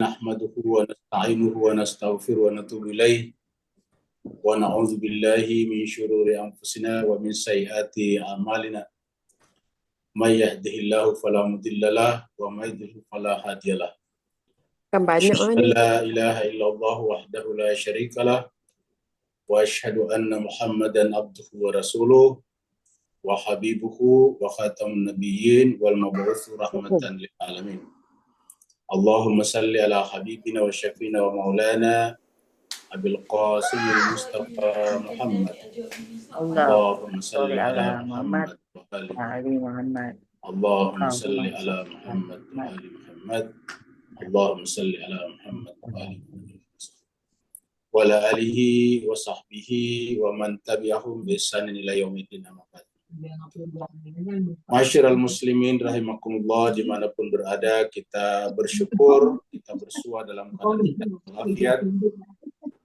نحمده ونستعينه ونستغفره ونتوب إليه ونعوذ بالله من شرور أنفسنا ومن سيئات أعمالنا من يهده الله فلا مضل له ومن يضلل فلا هادي له Kampanye أشهد أن لا إله إلا الله وحده لا شريك له وأشهد أن محمدا عبده ورسوله وحبيبه وخاتم النبيين والمبعوث رحمة للعالمين اللهم صل على حبيبنا وشفينا ومولانا أبي القاسم المصطفى محمد اللهم صل على محمد وآل محمد اللهم صل على محمد وآل محمد اللهم صل على محمد وآل محمد وعلى آله وصحبه ومن تبعهم بإحسان إلى يوم الدين أما بعد. Masyiral muslimin rahimakumullah, dimanapun berada, kita bersyukur, kita bersua dalam keadaan walafiat.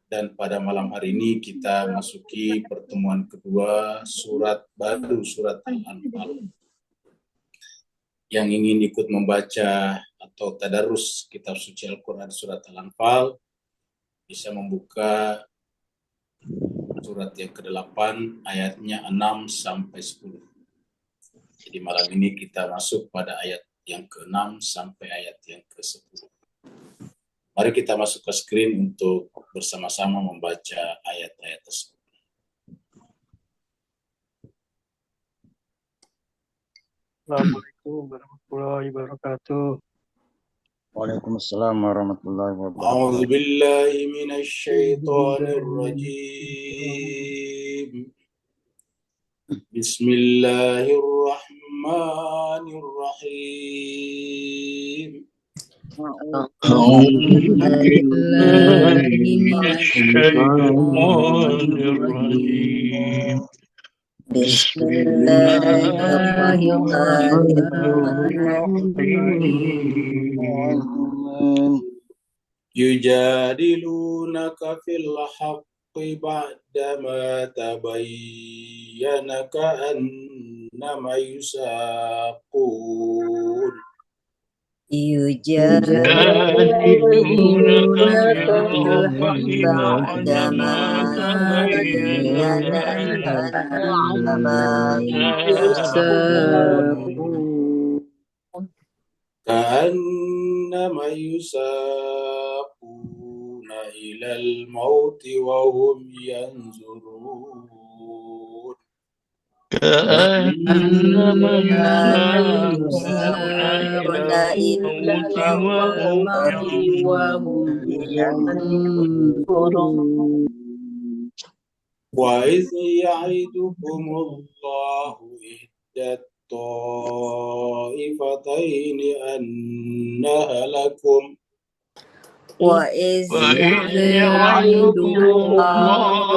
Dan pada malam hari ini kita masuki pertemuan kedua surat baru, surat Al-Anfal. Yang ingin ikut membaca atau tadarus kitab suci Al-Quran surat Al-Anfal bisa membuka surat yang ke-8 ayatnya 6 sampai 10. Jadi malam ini kita masuk pada ayat yang ke-6 sampai ayat yang ke-10. Mari kita masuk ke screen untuk bersama-sama membaca ayat-ayat tersebut. Assalamualaikum warahmatullahi wabarakatuh. Waalaikumsalam warahmatullahi wabarakatuh. A'udzu billahi minasy syaithanir rajim. Bismillahirrahmanirrahim. Bismillahirrahmanirrahim. Yujadilunaka fil haqqi ba'dama tabayyana ka'annama yusaqun. Yujadilunaka fil haqqi ba'dama tabayyana ka'annama yusaqun. كأنما يساقون إلى الموت وهم ينظرون كأنما يساقون إلى الموت وهم ينظرون. وإذ يعدكم الله إحدى الطائفتين أنها لكم وإذ يعدكم الله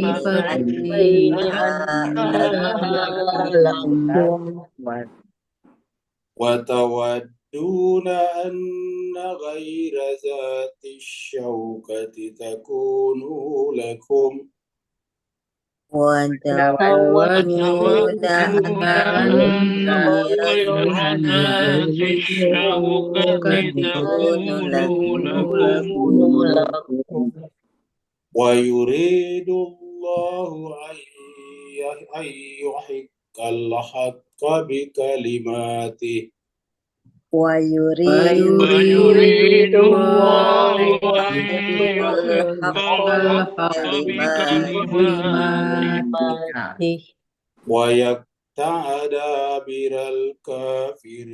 الطائفتين أنها لكم وتودون أن غير ذات الشوكة تكون لكم وتودون أن غير ذات الشوكة تكون لكم ويريد الله أن يحق الحق بكلماته ويريد الله أن يحق الحق بكلماته ويقطع دابر الكافرين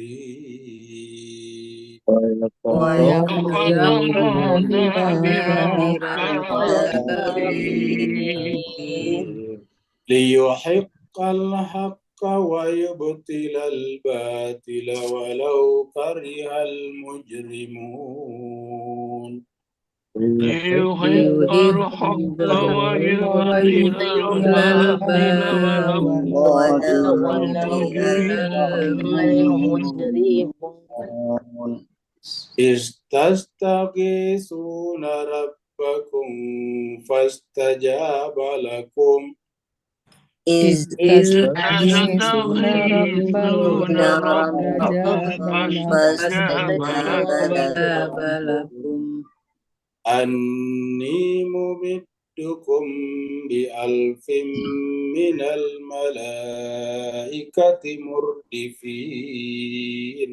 ليحق الحق ويبطل الباطل ولو كره المجرمون ليحق الحق ويبطل الباطل ولو كره المجرمون. إذ تستغيثون ربكم فاستجاب لكم إذ تستغيثون تستغيثون ربكم ربكم فاستجاب فاستجاب لكم لكم أني ممدكم بألف من الملائكة مردفين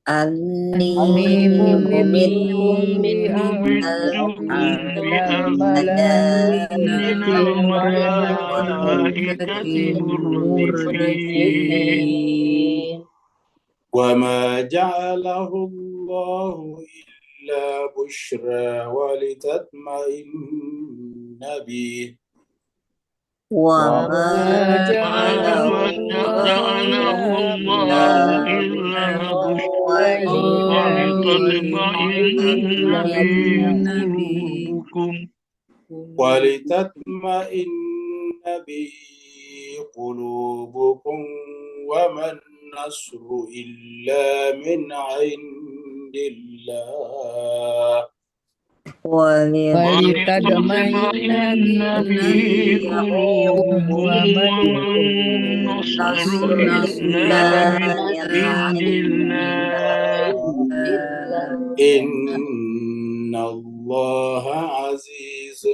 أني ممدكم ممدكم بألف بألف من من الملائكة الملائكة الملائكة مردفين مردفين وما جعله الله إلا بشرى ولتطمئن به وما وما جعله جعله الله الله إلا إلا بشرى ولتطمئن ولتطمئن به قلوبكم وما النصر إلا من عند الله ولتطمئن به قلوبكم وما النصر إلا إلا من من عند عند الله إن الله عزيز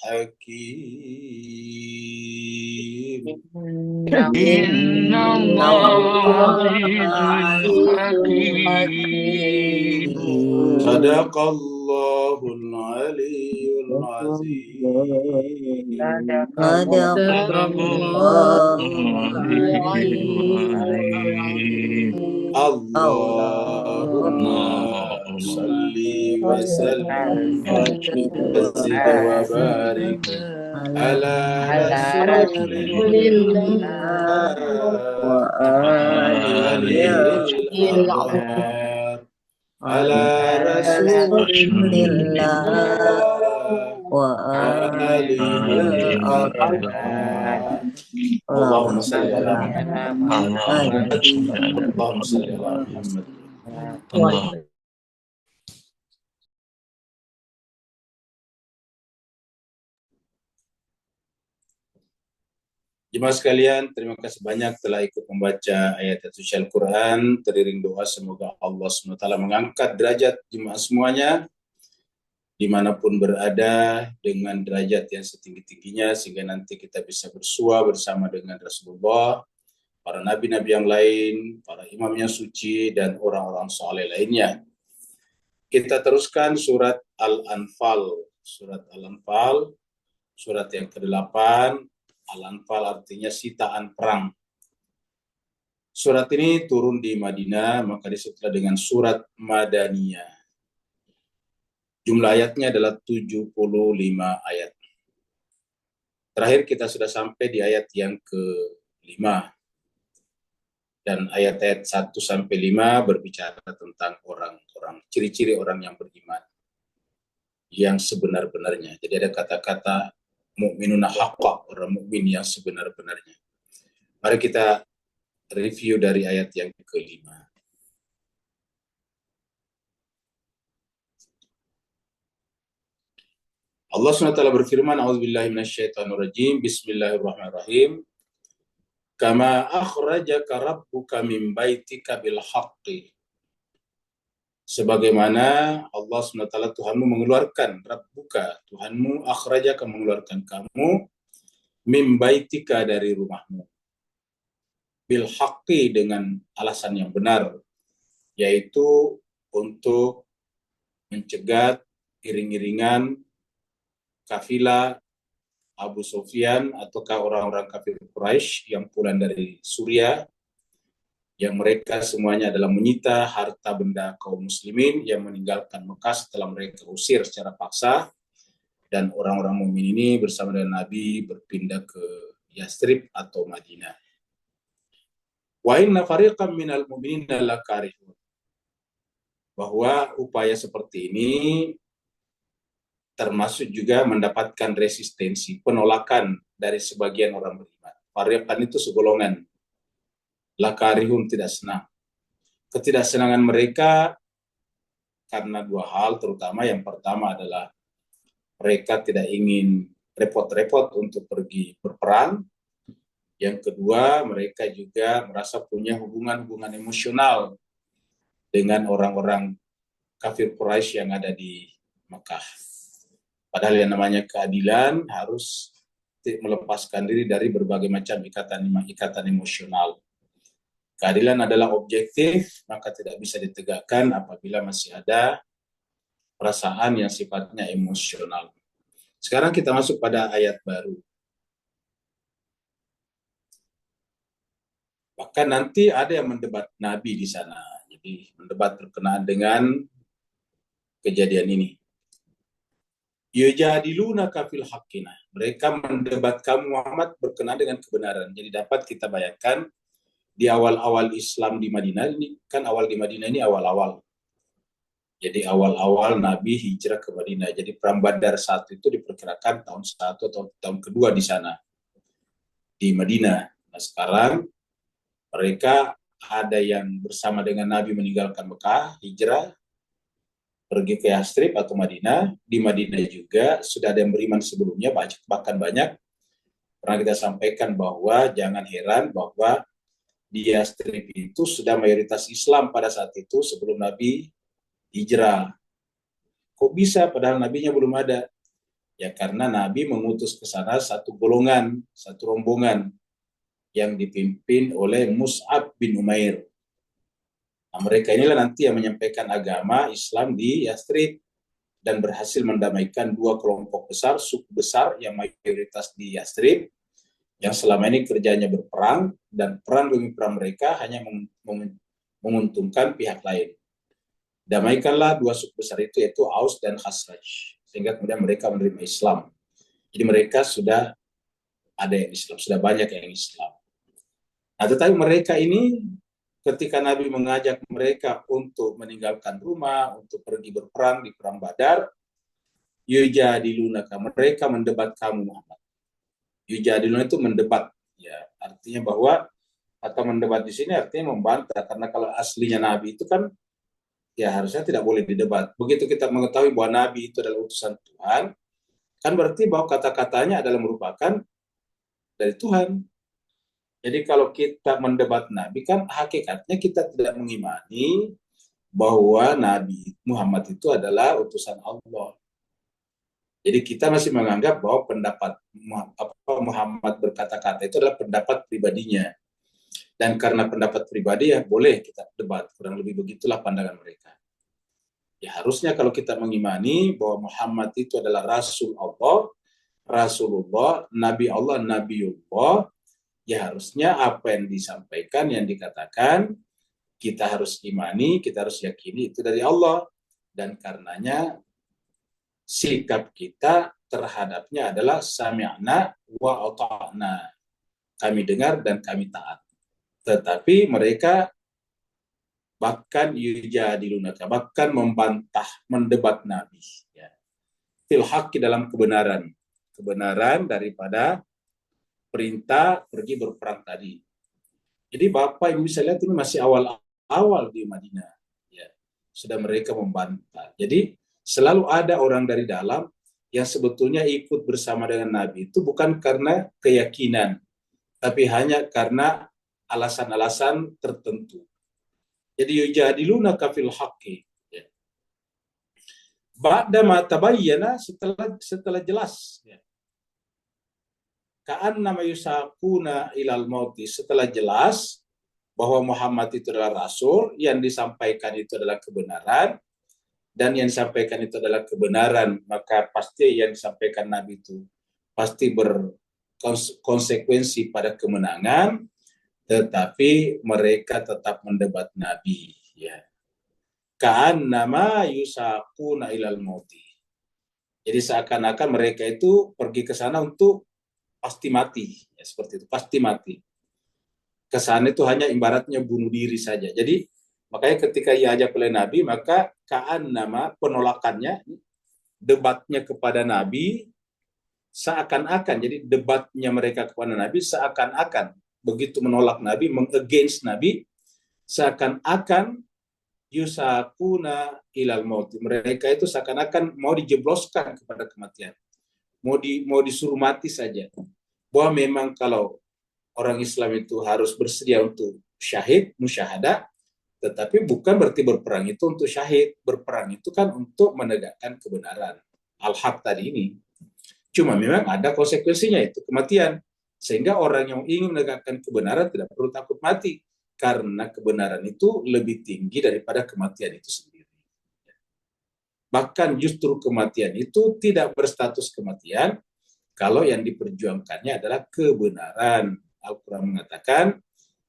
حكيم إن الله عزيز حكيم صدق الله العلي العظيم صدق الله العلي العظيم اللهم صل وسلم وزد وبارك على رسول الله وآله الأطهار على رسول الله وآله الأطهار اللهم صل على محمد اللهم صل على محمد. Jemaah sekalian, terima kasih banyak telah ikut membaca ayat suci Al-Quran. Teriring doa semoga Allah SWT mengangkat derajat jemaah semuanya dimanapun berada dengan derajat yang setinggi-tingginya sehingga nanti kita bisa bersua bersama dengan Rasulullah, para nabi-nabi yang lain, para imam yang suci, dan orang-orang saleh lainnya. Kita teruskan surat Al-Anfal. Surat Al-Anfal, surat yang ke-8. Al-Anfal artinya sitaan perang. Surat ini turun di Madinah, maka disebutlah dengan surat Madaniyah. Jumlah ayatnya adalah 75 ayat. Terakhir kita sudah sampai di ayat yang ke-5. Dan ayat-ayat 1-5 berbicara tentang orang-orang, ciri-ciri orang yang beriman yang sebenar-benarnya. Jadi ada kata-kata mukminuna haqqa, orang mukmin yang sebenar-benarnya. Mari kita review dari ayat yang ke-5. Allah SWT berfirman, A'udzubillahi minasyaitonirrajim, Bismillahirrahmanirrahim. Kama akhrajaka rabbuka min baitika bil haqqi. Sebagaimana Allah SWT Tuhanmu mengeluarkan, Rabbuka, Tuhanmu, akhrajaka mengeluarkan kamu, min baitika dari rumahmu. Bil haqqi dengan alasan yang benar, yaitu untuk mencegat iring-iringan kafilah Abu Sufyan ataukah orang-orang kafir Quraisy yang pulang dari Suriah, yang mereka semuanya adalah menyita harta benda kaum muslimin yang meninggalkan Mekah setelah mereka usir secara paksa, dan orang-orang mukmin ini bersama dengan Nabi berpindah ke Yastrib atau Madinah. Wa inna fariqam minal mu'minina lakarihun. Bahwa upaya seperti ini termasuk juga mendapatkan resistensi, penolakan dari sebagian orang beriman. Fariqan itu segolongan. Lakarihun tidak senang. Ketidaksenangan mereka karena dua hal, terutama yang pertama adalah mereka tidak ingin repot-repot untuk pergi berperang, Yang kedua, mereka juga merasa punya hubungan-hubungan emosional dengan orang-orang kafir Quraisy yang ada di Mekah. Padahal yang namanya keadilan harus melepaskan diri dari berbagai macam ikatan emosional. Keadilan adalah objektif, maka tidak bisa ditegakkan apabila masih ada perasaan yang sifatnya emosional. Sekarang kita masuk pada ayat baru. Bahkan nanti ada yang mendebat Nabi di sana. Jadi mendebat berkenaan dengan kejadian ini. Yujadilunaka fil haqqina. Mereka mendebat kamu Muhammad berkenaan dengan kebenaran. Jadi dapat kita bayangkan di awal-awal Islam di Madinah ini kan awal di Madinah ini awal-awal. Jadi awal-awal Nabi hijrah ke Madinah. Jadi perang Badar saat itu diperkirakan tahun 1 atau tahun kedua di sana di Madinah. Nah sekarang mereka ada yang bersama dengan Nabi meninggalkan Mekah, hijrah, pergi ke Yastrib atau Madinah. Di Madinah juga sudah ada yang beriman sebelumnya, bahkan banyak. Pernah kita sampaikan bahwa jangan heran bahwa di Yastrib itu sudah mayoritas Islam pada saat itu sebelum Nabi hijrah. Kok bisa padahal Nabinya belum ada? Ya karena Nabi mengutus ke sana satu golongan, satu rombongan yang dipimpin oleh Mus'ab bin Umair. Nah, mereka inilah nanti yang menyampaikan agama Islam di Yastrib dan berhasil mendamaikan dua kelompok besar, suku besar yang mayoritas di Yastrib, yang selama ini kerjanya berperang, dan perang demi perang mereka hanya menguntungkan pihak lain. Damaikanlah dua suku besar itu, yaitu Aus dan Khazraj, sehingga kemudian mereka menerima Islam. Jadi mereka sudah ada yang Islam, sudah banyak yang Islam. Nah, tetapi mereka ini ketika Nabi mengajak mereka untuk meninggalkan rumah, untuk pergi berperang di perang Badar, yujadilunaka, mereka mendebat kamu Muhammad. Yujadiluna itu mendebat, ya artinya bahwa atau mendebat di sini artinya membantah, karena kalau aslinya Nabi itu kan ya harusnya tidak boleh didebat. Begitu kita mengetahui bahwa Nabi itu adalah utusan Tuhan, kan berarti bahwa kata-katanya adalah merupakan dari Tuhan. Jadi kalau kita mendebat Nabi kan hakikatnya kita tidak mengimani bahwa Nabi Muhammad itu adalah utusan Allah. Jadi kita masih menganggap bahwa pendapat Muhammad berkata-kata itu adalah pendapat pribadinya. Dan karena pendapat pribadi ya boleh kita debat, kurang lebih begitulah pandangan mereka. Ya harusnya kalau kita mengimani bahwa Muhammad itu adalah Rasul Allah, Rasulullah, Nabi Allah, Nabiullah, ya harusnya apa yang disampaikan, yang dikatakan, kita harus imani, kita harus yakini itu dari Allah. Dan karenanya sikap kita terhadapnya adalah sami'na wa ata'na. Kami dengar dan kami taat. Tetapi mereka bahkan yujadilunaka, bahkan membantah, mendebat Nabi. Ya. Fil haqqi, dalam kebenaran. Kebenaran daripada perintah pergi berperang tadi. Jadi Bapak Ibu bisa lihat ini masih awal-awal di Madinah. Ya, sudah mereka membantah. Jadi selalu ada orang dari dalam yang sebetulnya ikut bersama dengan Nabi itu bukan karena keyakinan, tapi hanya karena alasan-alasan tertentu. Jadi yujadilunaka fil haqqi. Ya. Ba'da ma tabayyana, setelah jelas. Ya. Ka'annama yusaquna ilal mauti, setelah jelas bahwa Muhammad itu adalah Rasul, yang disampaikan itu adalah kebenaran, dan yang disampaikan itu adalah kebenaran, maka pasti yang disampaikan Nabi itu pasti berkonsekuensi pada kemenangan, tetapi mereka tetap mendebat Nabi. Ya. Ka'annama yusaquna ilal mauti. Jadi seakan-akan mereka itu pergi ke sana untuk pasti mati, ya, seperti itu, pasti mati. Kesan itu hanya ibaratnya bunuh diri saja. Jadi makanya ketika ia ajak oleh Nabi, maka ka'annama, penolakannya, debatnya kepada Nabi seakan-akan, jadi debatnya mereka kepada Nabi seakan-akan begitu menolak Nabi, meng-against Nabi, seakan-akan yusakuna ilal maut. Mereka itu seakan-akan mau dijebloskan kepada kematian. Mau disuruh mati saja. Bahwa memang kalau orang Islam itu harus bersedia untuk syahid, musyahadah, tetapi bukan berarti berperang itu untuk syahid. Berperang itu kan untuk menegakkan kebenaran. Al-haq tadi ini. Cuma memang ada konsekuensinya, itu kematian. Sehingga orang yang ingin menegakkan kebenaran tidak perlu takut mati. Karena kebenaran itu lebih tinggi daripada kematian itu sendiri. Bahkan justru kematian itu tidak berstatus kematian kalau yang diperjuangkannya adalah kebenaran. Al-Quran mengatakan,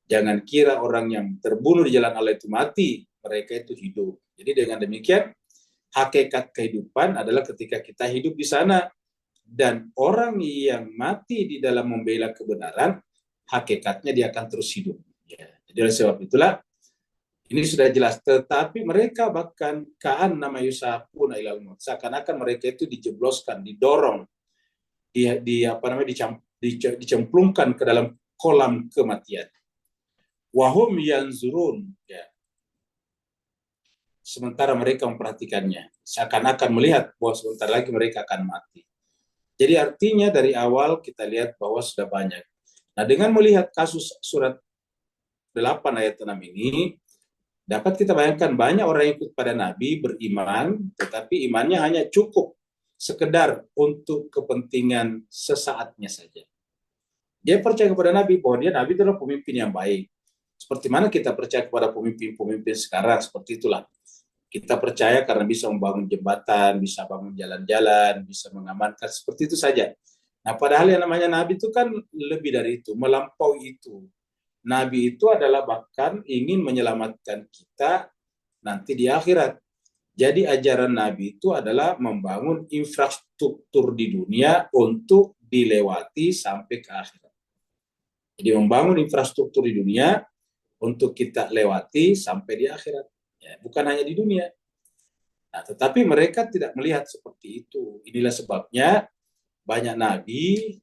jangan kira orang yang terbunuh di jalan Allah itu mati, mereka itu hidup. Jadi dengan demikian, hakikat kehidupan adalah ketika kita hidup di sana. Dan orang yang mati di dalam membela kebenaran, hakikatnya dia akan terus hidup. Ya. Jadi oleh sebab itulah, ini sudah jelas. Tetapi mereka bahkan ka'an nama yusafuna ilal maut. Seakan-akan mereka itu dijebloskan, didorong, dicemplungkan ke dalam kolam kematian. Wahum yanzurun, ya. Sementara mereka memperhatikannya, seakan-akan melihat bahwa sebentar lagi mereka akan mati. Jadi artinya dari awal kita lihat bahwa sudah banyak. Nah, dengan melihat kasus surat 8 ayat 6 ini, dapat kita bayangkan banyak orang yang ikut pada Nabi beriman, tetapi imannya hanya cukup sekedar untuk kepentingan sesaatnya saja. Dia percaya kepada Nabi bahwa Nabi adalah pemimpin yang baik. Seperti mana kita percaya kepada pemimpin-pemimpin sekarang, seperti itulah. Kita percaya karena bisa membangun jembatan, bisa bangun jalan-jalan, bisa mengamankan, seperti itu saja. Nah, padahal yang namanya Nabi itu kan lebih dari itu, melampaui itu. Nabi itu adalah bahkan ingin menyelamatkan kita nanti di akhirat. Jadi ajaran Nabi itu adalah membangun infrastruktur di dunia untuk dilewati sampai ke akhirat. Jadi membangun infrastruktur di dunia untuk kita lewati sampai di akhirat. Ya, bukan hanya di dunia. Nah, tetapi mereka tidak melihat seperti itu. Inilah sebabnya banyak Nabi,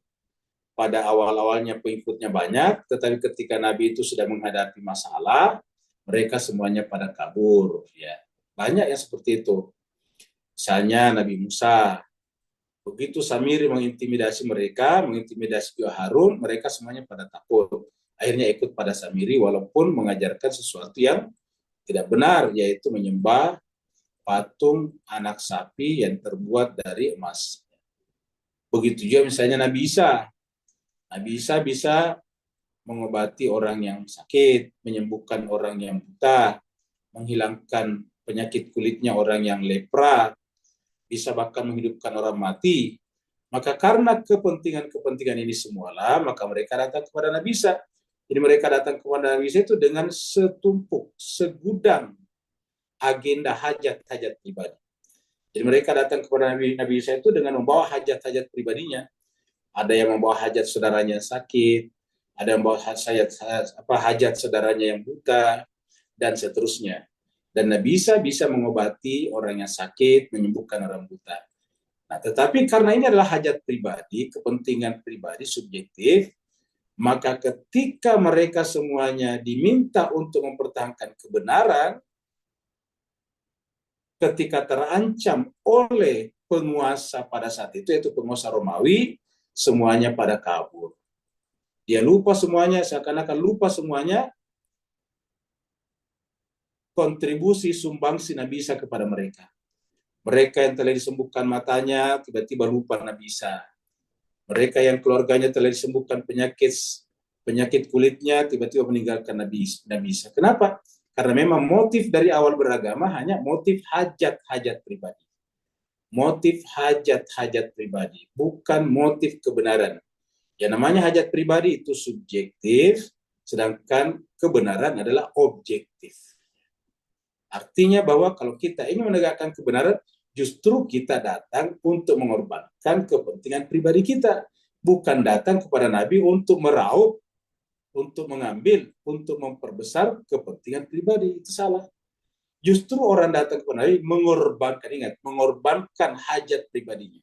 pada awal-awalnya pengikutnya banyak, tetapi ketika Nabi itu sudah menghadapi masalah, mereka semuanya pada kabur. Ya. Banyak yang seperti itu. Misalnya Nabi Musa, begitu Samiri mengintimidasi mereka, mengintimidasi juga Harun, mereka semuanya pada takut. Akhirnya ikut pada Samiri walaupun mengajarkan sesuatu yang tidak benar, yaitu menyembah patung anak sapi yang terbuat dari emas. Begitu juga misalnya Nabi Isa. Nabi Isa bisa mengobati orang yang sakit, menyembuhkan orang yang buta, menghilangkan penyakit kulitnya orang yang lepra, bisa bahkan menghidupkan orang mati. Maka karena kepentingan-kepentingan ini semualah, maka mereka datang kepada Nabi Isa. Jadi mereka datang kepada Nabi Isa itu dengan setumpuk, segudang agenda hajat-hajat pribadi. Jadi mereka datang kepada Nabi Isa itu dengan membawa hajat-hajat pribadinya. Ada yang membawa hajat saudaranya yang sakit, ada yang membawa hajat saudaranya yang buta, dan seterusnya. Dan Nabi Isa bisa mengobati orang yang sakit, menyembuhkan orang buta. Nah, tetapi karena ini adalah hajat pribadi, kepentingan pribadi, subjektif, maka ketika mereka semuanya diminta untuk mempertahankan kebenaran, ketika terancam oleh penguasa pada saat itu, yaitu penguasa Romawi, semuanya pada kabur. Dia lupa semuanya, seakan-akan lupa semuanya, kontribusi sumbangsi Nabi Isa kepada mereka. Mereka yang telah disembuhkan matanya, tiba-tiba lupa Nabi Isa. Mereka yang keluarganya telah disembuhkan penyakit kulitnya, tiba-tiba meninggalkan Nabi Isa. Kenapa? Karena memang motif dari awal beragama hanya motif hajat-hajat pribadi. Motif hajat-hajat pribadi, bukan motif kebenaran. Yang namanya hajat pribadi itu subjektif, sedangkan kebenaran adalah objektif. Artinya bahwa kalau kita ingin menegakkan kebenaran, justru kita datang untuk mengorbankan kepentingan pribadi kita. Bukan datang kepada Nabi untuk meraup, untuk mengambil, untuk memperbesar kepentingan pribadi. Itu salah. Justru orang datang kepada Nabi mengorbankan, ingat, mengorbankan hajat pribadinya.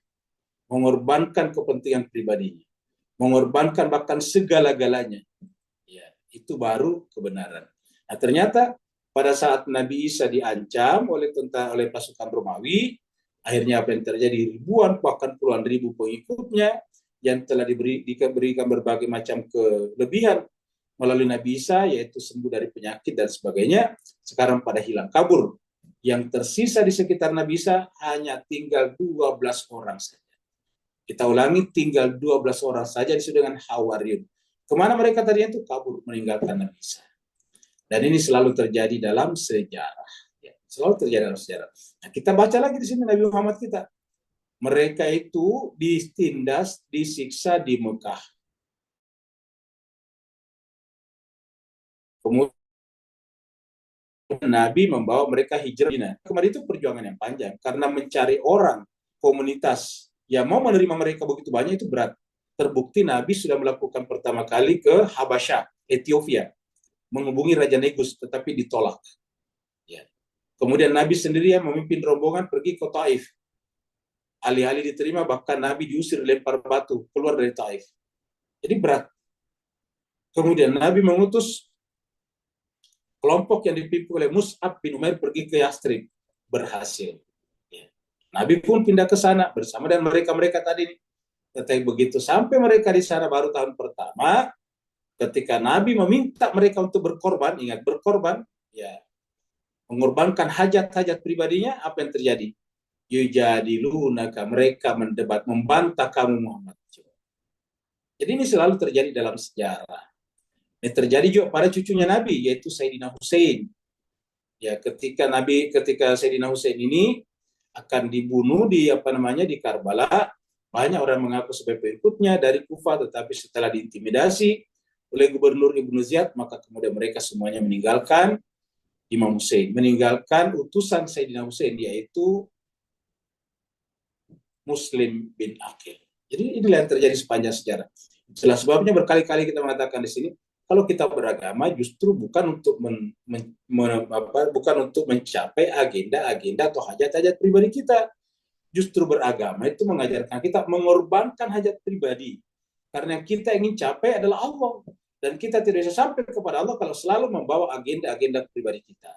Mengorbankan kepentingan pribadinya. Mengorbankan bahkan segala-galanya. Ya, itu baru kebenaran. Nah, ternyata pada saat Nabi Isa diancam oleh pasukan Romawi, akhirnya apa yang terjadi? Ribuan bahkan puluhan ribu pengikutnya yang telah diberikan berbagai macam kelebihan melalui Nabi Isa, yaitu sembuh dari penyakit dan sebagainya, sekarang pada hilang kabur. Yang tersisa di sekitar Nabi Isa hanya tinggal 12 orang saja. Kita ulangi, tinggal 12 orang saja disebut dengan Hawariyun. Kemana mereka tadinya itu? Kabur, meninggalkan Nabi Isa. Dan ini selalu terjadi dalam sejarah. Ya, selalu terjadi dalam sejarah. Nah, kita baca lagi di sini Nabi Muhammad kita. Mereka itu ditindas, disiksa di Mekah. Kemudian Nabi membawa mereka hijrah. Kemarin itu perjuangan yang panjang. Karena mencari orang, komunitas yang mau menerima mereka begitu banyak itu berat. Terbukti Nabi sudah melakukan pertama kali ke Habasyah, Ethiopia. Menghubungi Raja Negus, tetapi ditolak. Ya. Kemudian Nabi sendirian memimpin rombongan pergi ke Taif. Alih-alih diterima, bahkan Nabi diusir lempar batu keluar dari Taif. Jadi berat. Kemudian Nabi mengutus kelompok yang dipimpin oleh Mus'ab bin Umair pergi ke Yastrib. Berhasil. Ya. Nabi pun pindah ke sana bersama dengan mereka-mereka tadi. Tetapi begitu sampai mereka di sana baru tahun pertama, ketika Nabi meminta mereka untuk berkorban, ingat berkorban, ya mengorbankan hajat-hajat pribadinya, apa yang terjadi? Yujadilunaka, mereka mendebat, membantah kamu Muhammad. Jadi ini selalu terjadi dalam sejarah. Ini terjadi juga pada cucunya Nabi, yaitu Sayyidina Hussein. Ya, ketika Sayyidina Hussein ini akan dibunuh di di Karbala, banyak orang mengaku sebagai pengikutnya dari Kufah, tetapi setelah diintimidasi oleh Gubernur Ibnu Ziyad, maka kemudian mereka semuanya meninggalkan Imam Hussein, meninggalkan utusan Sayyidina Hussein, yaitu Muslim bin Aqil. Jadi inilah yang terjadi sepanjang sejarah. Itulah sebabnya berkali-kali kita mengatakan di sini, kalau kita beragama justru bukan untuk bukan untuk mencapai agenda-agenda atau hajat-hajat pribadi kita. Justru beragama itu mengajarkan kita mengorbankan hajat pribadi. Karena yang kita ingin capai adalah Allah. Dan kita tidak bisa sampai kepada Allah kalau selalu membawa agenda-agenda pribadi kita.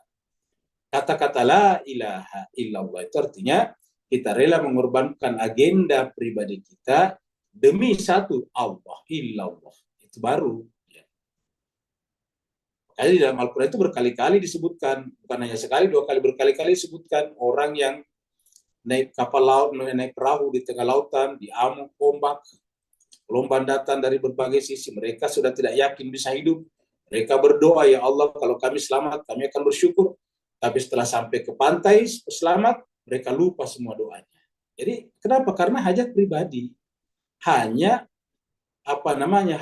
Kata-kata la ilaha illallah itu artinya kita rela mengorbankan agenda pribadi kita demi satu Allah, illallah. Itu baru. Ya. Makanya di dalam Al-Quran itu berkali-kali disebutkan, bukan hanya sekali, 2 kali, berkali-kali disebutkan orang yang naik kapal laut, naik perahu di tengah lautan, diamuk ombak, gelombang datang dari berbagai sisi, mereka sudah tidak yakin bisa hidup. Mereka berdoa, ya Allah, kalau kami selamat, kami akan bersyukur. Tapi setelah sampai ke pantai selamat, mereka lupa semua doanya. Jadi kenapa? Karena hajat pribadi. Hanya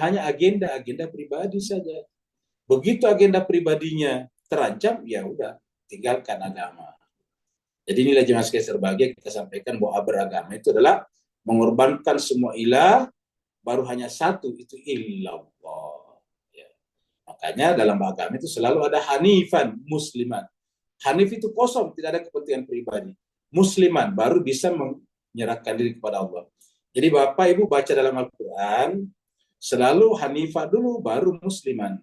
hanya agenda-agenda pribadi saja. Begitu agenda pribadinya terancam, ya udah, tinggalkan agama. Jadi inilah jemaah sekalian berbahagia, kita sampaikan bahwa beragama itu adalah mengorbankan semua ilah, baru hanya satu, itu illallah. Ya. Makanya dalam agama itu selalu ada hanifan, musliman. Hanif itu kosong, tidak ada kepentingan pribadi. Musliman, baru bisa menyerahkan diri kepada Allah. Jadi Bapak Ibu baca dalam Al-Quran, selalu hanifah dulu, baru musliman.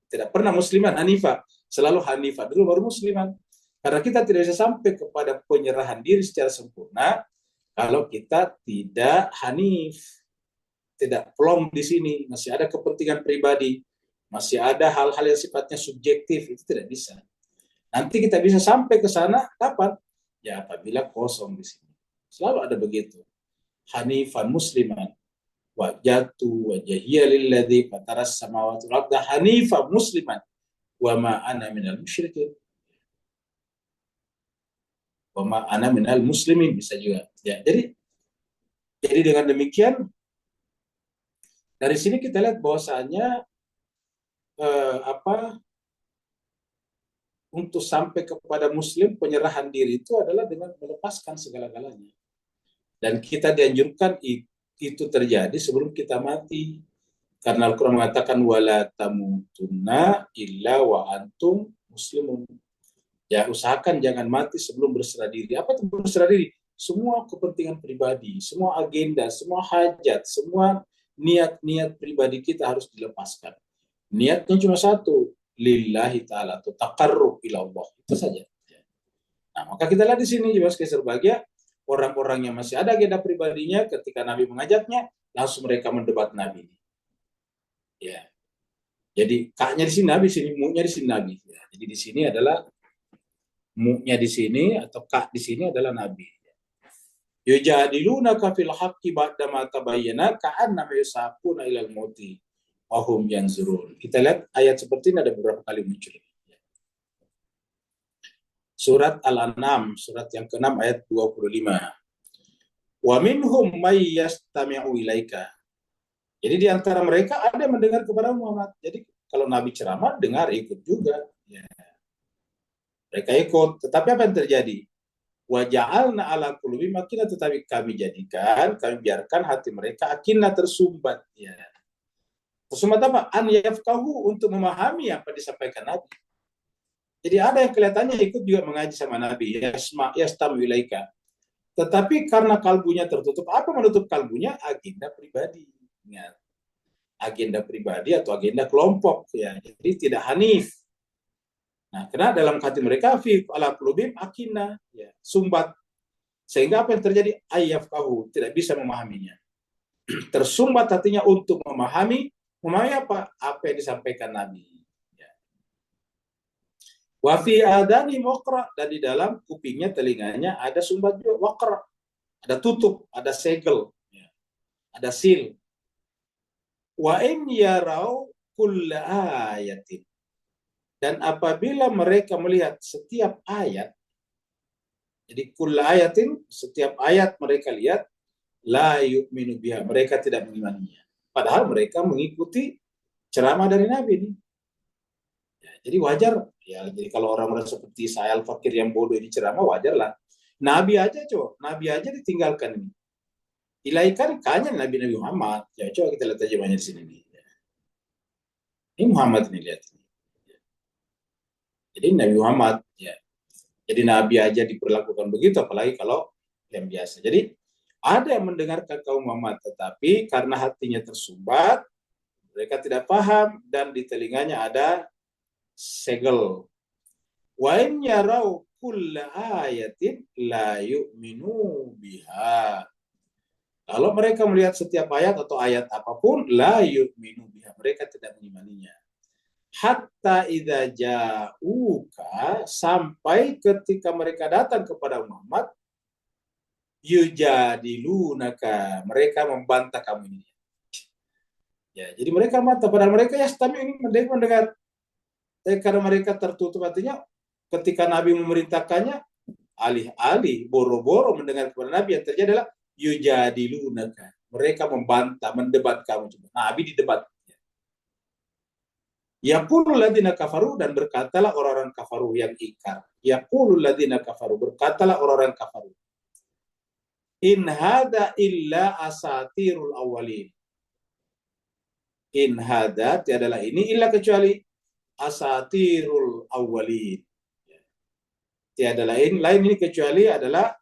Tidak pernah musliman, hanifah. Selalu hanifah dulu, baru musliman. Karena kita tidak bisa sampai kepada penyerahan diri secara sempurna, kalau kita tidak hanif. Tidak plong di sini, masih ada kepentingan pribadi, masih ada hal-hal yang sifatnya subjektif, itu tidak bisa. Nanti kita bisa sampai ke sana kapan? Ya apabila kosong di sini. Selalu ada begitu. Hanifan musliman, wajatu wajhiya lilladzi fataras samawati wal arda hanifan musliman, wa ma ana minal musyrikin. Wa ma ana minal muslimin, bisa juga. Ya, jadi dengan demikian dari sini kita lihat bahwasanya untuk sampai kepada muslim, penyerahan diri itu adalah dengan melepaskan segala-galanya. Dan kita dianjurkan itu terjadi sebelum kita mati. Karena Al-Quran mengatakan wala tamutunna illa wa antum muslimun. Ya, usahakan jangan mati sebelum berserah diri. Apa itu berserah diri? Semua kepentingan pribadi, semua agenda, semua hajat, semua niat-niat pribadi kita harus dilepaskan. Niatnya cuma satu, lillahi ta'ala, atau taqarrub ila Allah. Itu saja. Nah, maka kita lihat di sini juga sekalian berbahagia, orang-orang yang masih ada agenda pribadinya ketika Nabi mengajaknya, langsung mereka mendebat Nabi. Ya. Jadi kaknya di sini Nabi, sini mu-nya di sini Nabi. Ya. Jadi di sini adalah mu-nya di sini atau kak di sini adalah Nabi. Yujadilunaka fil haqqi ba'da ma tabayyana ka'annama yusaquna ilal mauti wa hum yanzurun. Kita lihat ayat seperti ini ada beberapa kali muncul. Surat Al-An'am, surat yang ke-6 ayat 25. Wa minhum may yastami'u ilaika. Jadi di antara mereka ada yang mendengar kepada Muhammad. Jadi kalau Nabi ceramah, dengar, ikut juga. Ya. Mereka ikut. Tetapi apa yang terjadi? Wa ja'alna ala qulubihim akinah, tetapi kami jadikan, kami biarkan hati mereka akinah tersumbat. Ya. Tersumbat apa? An yafqahu, untuk memahami apa disampaikan Nabi. Jadi ada yang kelihatannya ikut juga mengaji sama Nabi. Yastami'u ilaika. Tetapi karena kalbunya tertutup, apa menutup kalbunya? Agenda pribadi. Ingat, agenda pribadi atau agenda kelompok, ya. Jadi tidak hanif. Nah, karena dalam hati mereka fi ala qulubihim akinah, ya, sumbat. Sehingga apa yang terjadi? Ayyafqahu, tidak bisa memahaminya. Tersumbat hatinya untuk memahami apa? Apa yang disampaikan Nabi. Ya. Wa fi adani waqra, dan di dalam kupingnya, telinganya ada sumbat juga, waqra. Ada tutup, ada segel, ya. Ada seal. Wa in yarau kulla ayatin, dan apabila mereka melihat setiap ayat, jadi kulla ayatin, setiap ayat mereka lihat, la yu'minu biha, mereka tidak mengimaninya. Padahal mereka mengikuti ceramah dari Nabi ini. Ya, jadi wajar, ya. Jadi kalau orang-orang seperti saya Al-Fakir yang bodoh ini ceramah, wajarlah. Nabi aja ditinggalkan ini. Ilaikan kanya Nabi Muhammad. Ya, coba kita lihat aja banyak di sini nih. Ini Muhammad ini, lihat. Jadi Nabi Muhammad, ya. Jadi Nabi aja diperlakukan begitu, apalagi kalau yang biasa. Jadi ada yang mendengarkan kaum Muhammad, tetapi karena hatinya tersumbat, mereka tidak paham, dan di telinganya ada segel. Wa in yarau kulla ayatin la yu'minu biha. Kalau mereka melihat setiap ayat atau ayat apapun, la yu'minu biha, mereka tidak mengimaninya. Hatta idza ja'uka, sampai ketika mereka datang kepada Muhammad, yujadilunaka, mereka membantah kamu ini. Ya, jadi mereka membantah, padahal mereka ini mendengar. Tapi karena mereka tertutup hatinya, ketika Nabi memerintahkannya, alih-alih boro-boro mendengar kepada Nabi, yang terjadi adalah yujadilunaka, mereka membantah, mendebat kamu. Nabi didebat. Yaqulul ladzina kafaru, dan berkatalah orang-orang kafaru yang ingkar. Yaqulul ladzina kafaru, berkatalah orang-orang kafaru. In hada illa asatirul awwalin. In hada, tiadalah ini illa kecuali asatirul awwalin. Tiada lain ini kecuali adalah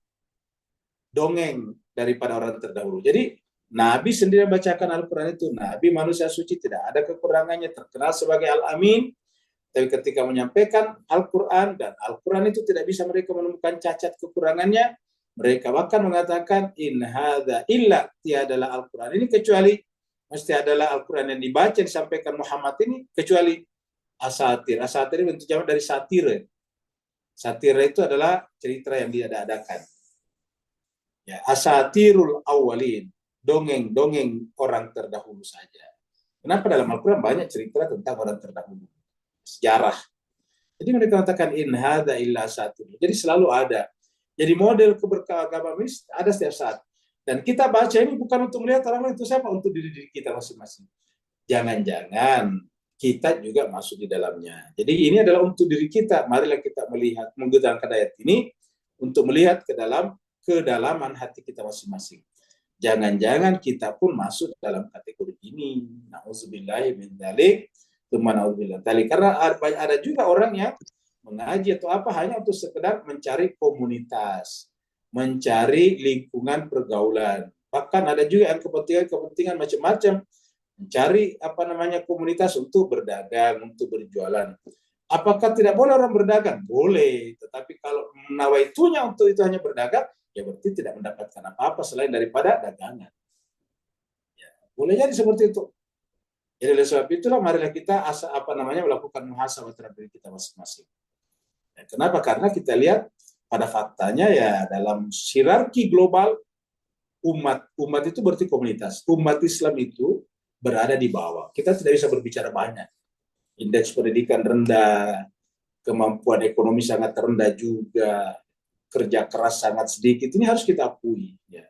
dongeng daripada orang terdahulu. Jadi Nabi sendiri membacakan Al-Quran itu. Nabi manusia suci, tidak ada kekurangannya, terkenal sebagai Al-Amin. Tapi ketika menyampaikan Al-Quran, dan Al-Quran itu tidak bisa mereka menemukan cacat kekurangannya, mereka bahkan mengatakan, in hadza illa, tiadalah Al-Quran ini kecuali, mesti adalah Al-Quran yang dibaca, disampaikan Muhammad ini, kecuali asatir. Asatir ini bentuk jamak dari satir. Satir itu adalah cerita yang diada-adakan. Ya, asatirul awwalin, dongeng-dongeng orang terdahulu saja. Kenapa dalam Al-Quran banyak cerita tentang orang terdahulu, sejarah. Jadi mereka katakan in hadza illa asatir. Jadi selalu ada. Jadi model keberagaman ini ada setiap saat. Dan kita baca ini bukan untuk melihat orang lain, itu siapa, untuk diri kita masing-masing. Jangan-jangan kita juga masuk di dalamnya. Jadi ini adalah untuk diri kita. Marilah kita melihat, menggunakan ayat ini untuk melihat ke dalam kedalaman hati kita masing-masing. Jangan-jangan kita pun masuk dalam kategori ini. Nauzubillahi min dzalik, na'udzubillah. Karena ada juga orang yang mengaji atau apa hanya untuk sekedar mencari komunitas, mencari lingkungan pergaulan. Bahkan ada juga yang kepentingan macam-macam, mencari komunitas untuk berdagang, untuk berjualan. Apakah tidak boleh orang berdagang? Boleh, tetapi kalau nawaitunya untuk itu hanya berdagang, ya berarti tidak mendapatkan apa-apa selain daripada dagangan. Ya. Boleh jadi seperti itu. Jadi oleh sebab itulah marilah kita melakukan muhasabah terhadap diri kita masing-masing. Ya, kenapa? Karena kita lihat pada faktanya ya dalam hierarki global umat itu berarti komunitas. Umat Islam itu berada di bawah. Kita tidak bisa berbicara banyak. Indeks pendidikan rendah, kemampuan ekonomi sangat rendah juga, kerja keras sangat sedikit. Ini harus kita akui. Ya.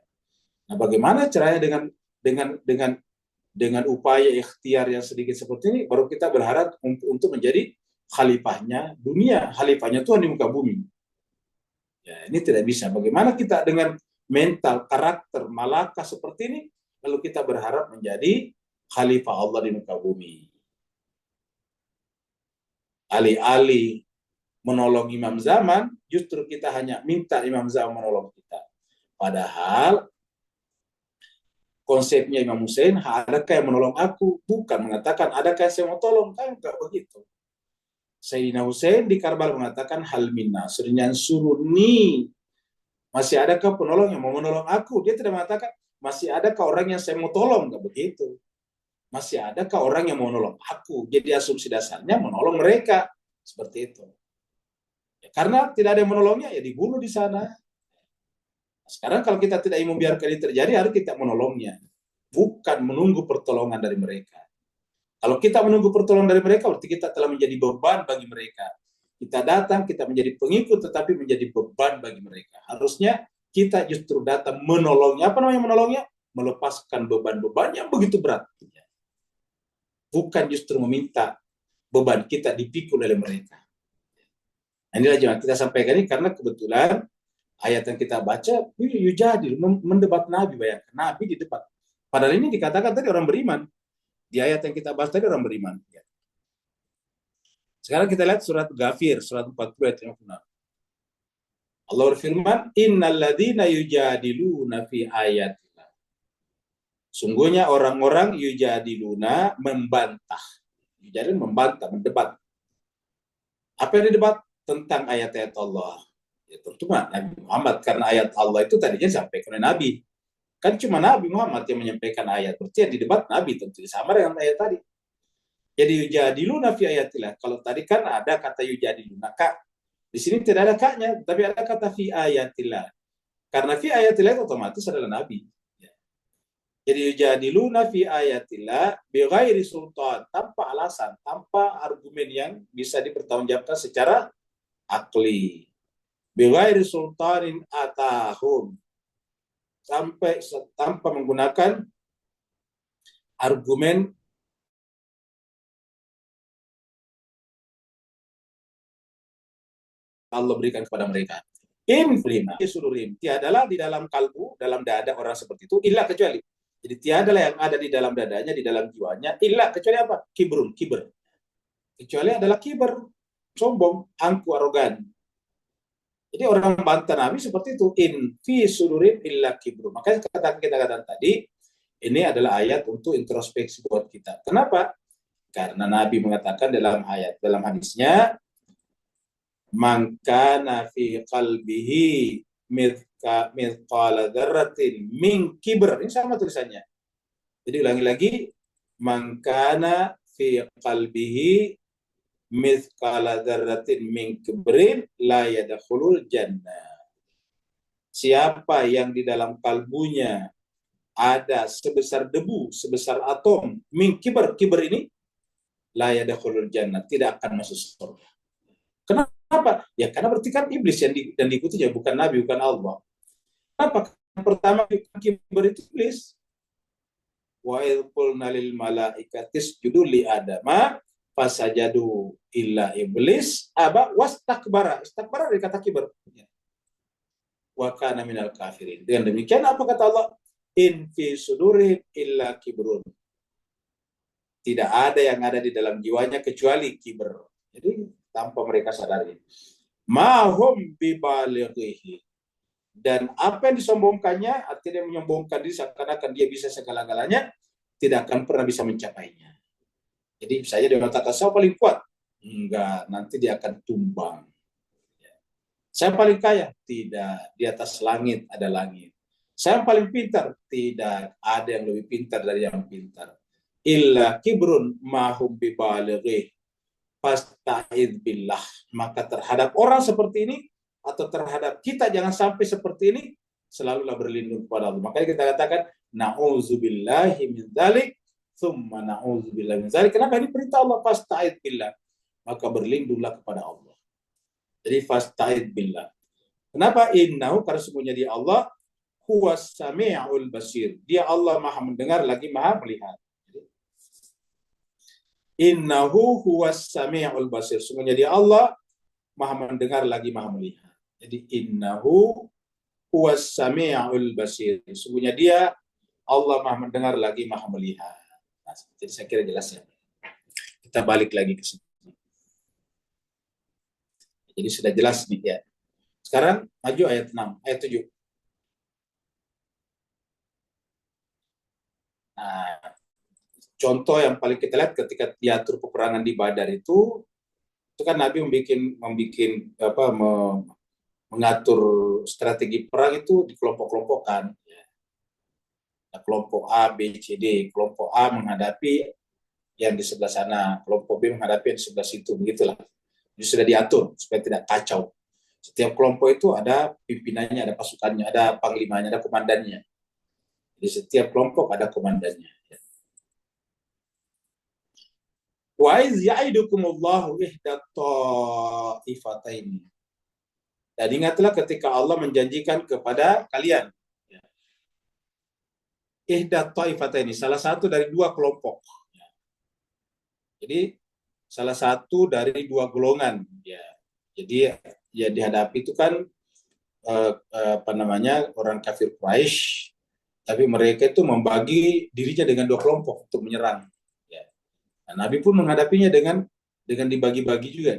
Nah, bagaimana caranya dengan upaya ikhtiar yang sedikit seperti ini, baru kita berharap untuk menjadi khalifahnya dunia, khalifahnya Tuhan di muka bumi. Ya, ini tidak bisa. Bagaimana kita dengan mental, karakter, malakah seperti ini, lalu kita berharap menjadi khalifah Allah di muka bumi. Alih-alih menolong imam zaman, justru kita hanya minta imam zaman menolong kita. Padahal konsepnya Imam Hussein, adakah yang menolong aku? Bukan mengatakan, adakah saya mau tolong? Kan enggak begitu. Sayyidina Hussein di Karbala mengatakan, hal minna, serinyan suruni. Masih adakah penolong yang mau menolong aku? Dia tidak mengatakan, masih adakah orang yang saya mau tolong? Enggak begitu. Masih adakah orang yang mau menolong aku? Jadi asumsi dasarnya menolong mereka. Seperti itu. Ya, karena tidak ada yang menolongnya, ya dibunuh di sana. Sekarang kalau kita tidak ingin membiarkan ini terjadi, harus kita menolongnya. Bukan menunggu pertolongan dari mereka. Kalau kita menunggu pertolongan dari mereka, berarti kita telah menjadi beban bagi mereka. Kita datang, kita menjadi pengikut, tetapi menjadi beban bagi mereka. Harusnya kita justru datang menolongnya. Apa namanya menolongnya? Melepaskan beban-beban yang begitu berat. Bukan justru meminta beban kita dipikul oleh mereka. Inilah yang kita sampaikan ini karena kebetulan ayat yang kita baca, yujadil, mendebat Nabi, bayangkan. Nabi di debat. Padahal ini dikatakan tadi orang beriman. Di ayat yang kita bahas tadi orang beriman. Sekarang kita lihat surat Ghafir, surat 40 ayat 56. Allah berfirman, innal ladzina yujadiluna fi ayatillah. Sungguhnya orang-orang yujadiluna membantah. Yujadil membantah, mendebat. Apa yang didebat? Tentang ayat-ayat Allah. Ya, terutama Nabi Muhammad, karena ayat Allah itu tadinya disampaikan oleh Nabi. Kan cuma Nabi Muhammad yang menyampaikan ayat. Berarti yang didebat Nabi, tentu sama dengan ayat tadi. Jadi yujadiluna fi ayatillah. Kalau tadi kan ada kata yujadiluna kak. Di sini tidak ada kaknya, tapi ada kata fi ayatillah. Karena fi ayatillah itu otomatis adalah Nabi. Jadi yujadiluna fi ayatillah bighairi sultan, tanpa alasan, tanpa argumen yang bisa dipertanggungjawabkan secara akli. Bighairi sultanin atahum, sampai tanpa menggunakan argumen Allah berikan kepada mereka. Inflima sururim, tiadalah di dalam kalbu, dalam dada orang seperti itu, illa kecuali. Jadi tiadalah yang ada di dalam dadanya, di dalam jiwanya, illa kecuali apa? Kibrun, kiber. Kecuali adalah kiber, sombong, angku, arogan. Jadi orang bantah Nabi seperti itu, in fi sudurim illa kibrun. Makanya kita katakan tadi, ini adalah ayat untuk introspeksi buat kita. Kenapa? Karena Nabi mengatakan dalam hadisnya, man kana fi qalbihi mithqala dzarratin min kibr. Ini sama tulisannya. Jadi ulangi lagi, man kana fi qalbihi mithqala dzarratin min kibrin la yadkhulul jannah. Siapa yang di dalam kalbunya ada sebesar debu, sebesar atom, min kibr, kibr ini la yadkhulul jannah, tidak akan masuk surga. Kenapa? Ya karena berarti kan iblis yang diikutinya, bukan Nabi, bukan Allah. Kenapa? Pertama kibar itu iblis. Wa idh qulna lil malaikati isjudu li adama fasajadu illa iblis aba wastakbara. Istakbara dari kata kibar. Wa kana minal kafirin. Dengan demikian apa kata Allah? In fi sudurihim illa kibrun. Tidak ada yang ada di dalam jiwanya kecuali kibar. Jadi tanpa mereka sadari. Mahum bibalighihi. Dan apa yang disombongkannya, artinya menyombongkan diri seakan-akan dia bisa segala-galanya, tidak akan pernah bisa mencapainya. Jadi saya dia mengatakan, saya paling kuat. Enggak, nanti dia akan tumbang. Saya paling kaya? Tidak, di atas langit ada langit. Saya yang paling pintar. Tidak ada yang lebih pintar dari yang pintar. Illa kibrun mahum bibalighi fasta'id billah. Maka terhadap orang seperti ini, atau terhadap kita jangan sampai seperti ini, selalulah berlindung kepada Allah. Makanya kita katakan na'udzubillahi min dzalik, tsumma na'udzubillahi min dzalik. Kenapa? Ini perintah Allah, fasta'id billah. Maka berlindunglah kepada Allah. Jadi fasta'id billah. Kenapa? Innahu, karena sesungguhnya dia Allah huwas sami'ul basir. Dia Allah Maha mendengar lagi Maha melihat. Innahu huwas sami'ul basir. Sesungguhnya dia Allah Maha mendengar lagi Maha melihat. Jadi innahu huwas sami'ul basir. Sesungguhnya dia Allah Maha mendengar lagi Maha melihat. Nah, jadi saya kira jelas ya. Kita balik lagi ke sini. Jadi sudah jelas nih ya. Sekarang maju ayat 6, ayat 7. Nah, contoh yang paling kita lihat ketika diatur peperangan di Badar itu kan Nabi mengatur strategi perang itu di kelompok-kelompokkan. Nah, kelompok A, B, C, D. Kelompok A menghadapi yang di sebelah sana, kelompok B menghadapi yang di sebelah situ, begitulah. Jadi sudah diatur supaya tidak kacau. Setiap kelompok itu ada pimpinannya, ada pasukannya, ada panglimanya, ada komandannya. Di setiap kelompok ada komandannya. Wa iz ya'idukumullahu ihda ta'ifataini. Dan ingatlah ketika Allah menjanjikan kepada kalian ihda ta'ifataini, salah satu dari dua kelompok. Jadi salah satu dari dua golongan ya. Jadi ya dihadapi itu kan orang kafir Quraisy, tapi mereka itu membagi dirinya dengan dua kelompok untuk menyerang. Ya. Nah, Nabi pun menghadapinya dengan dibagi juga.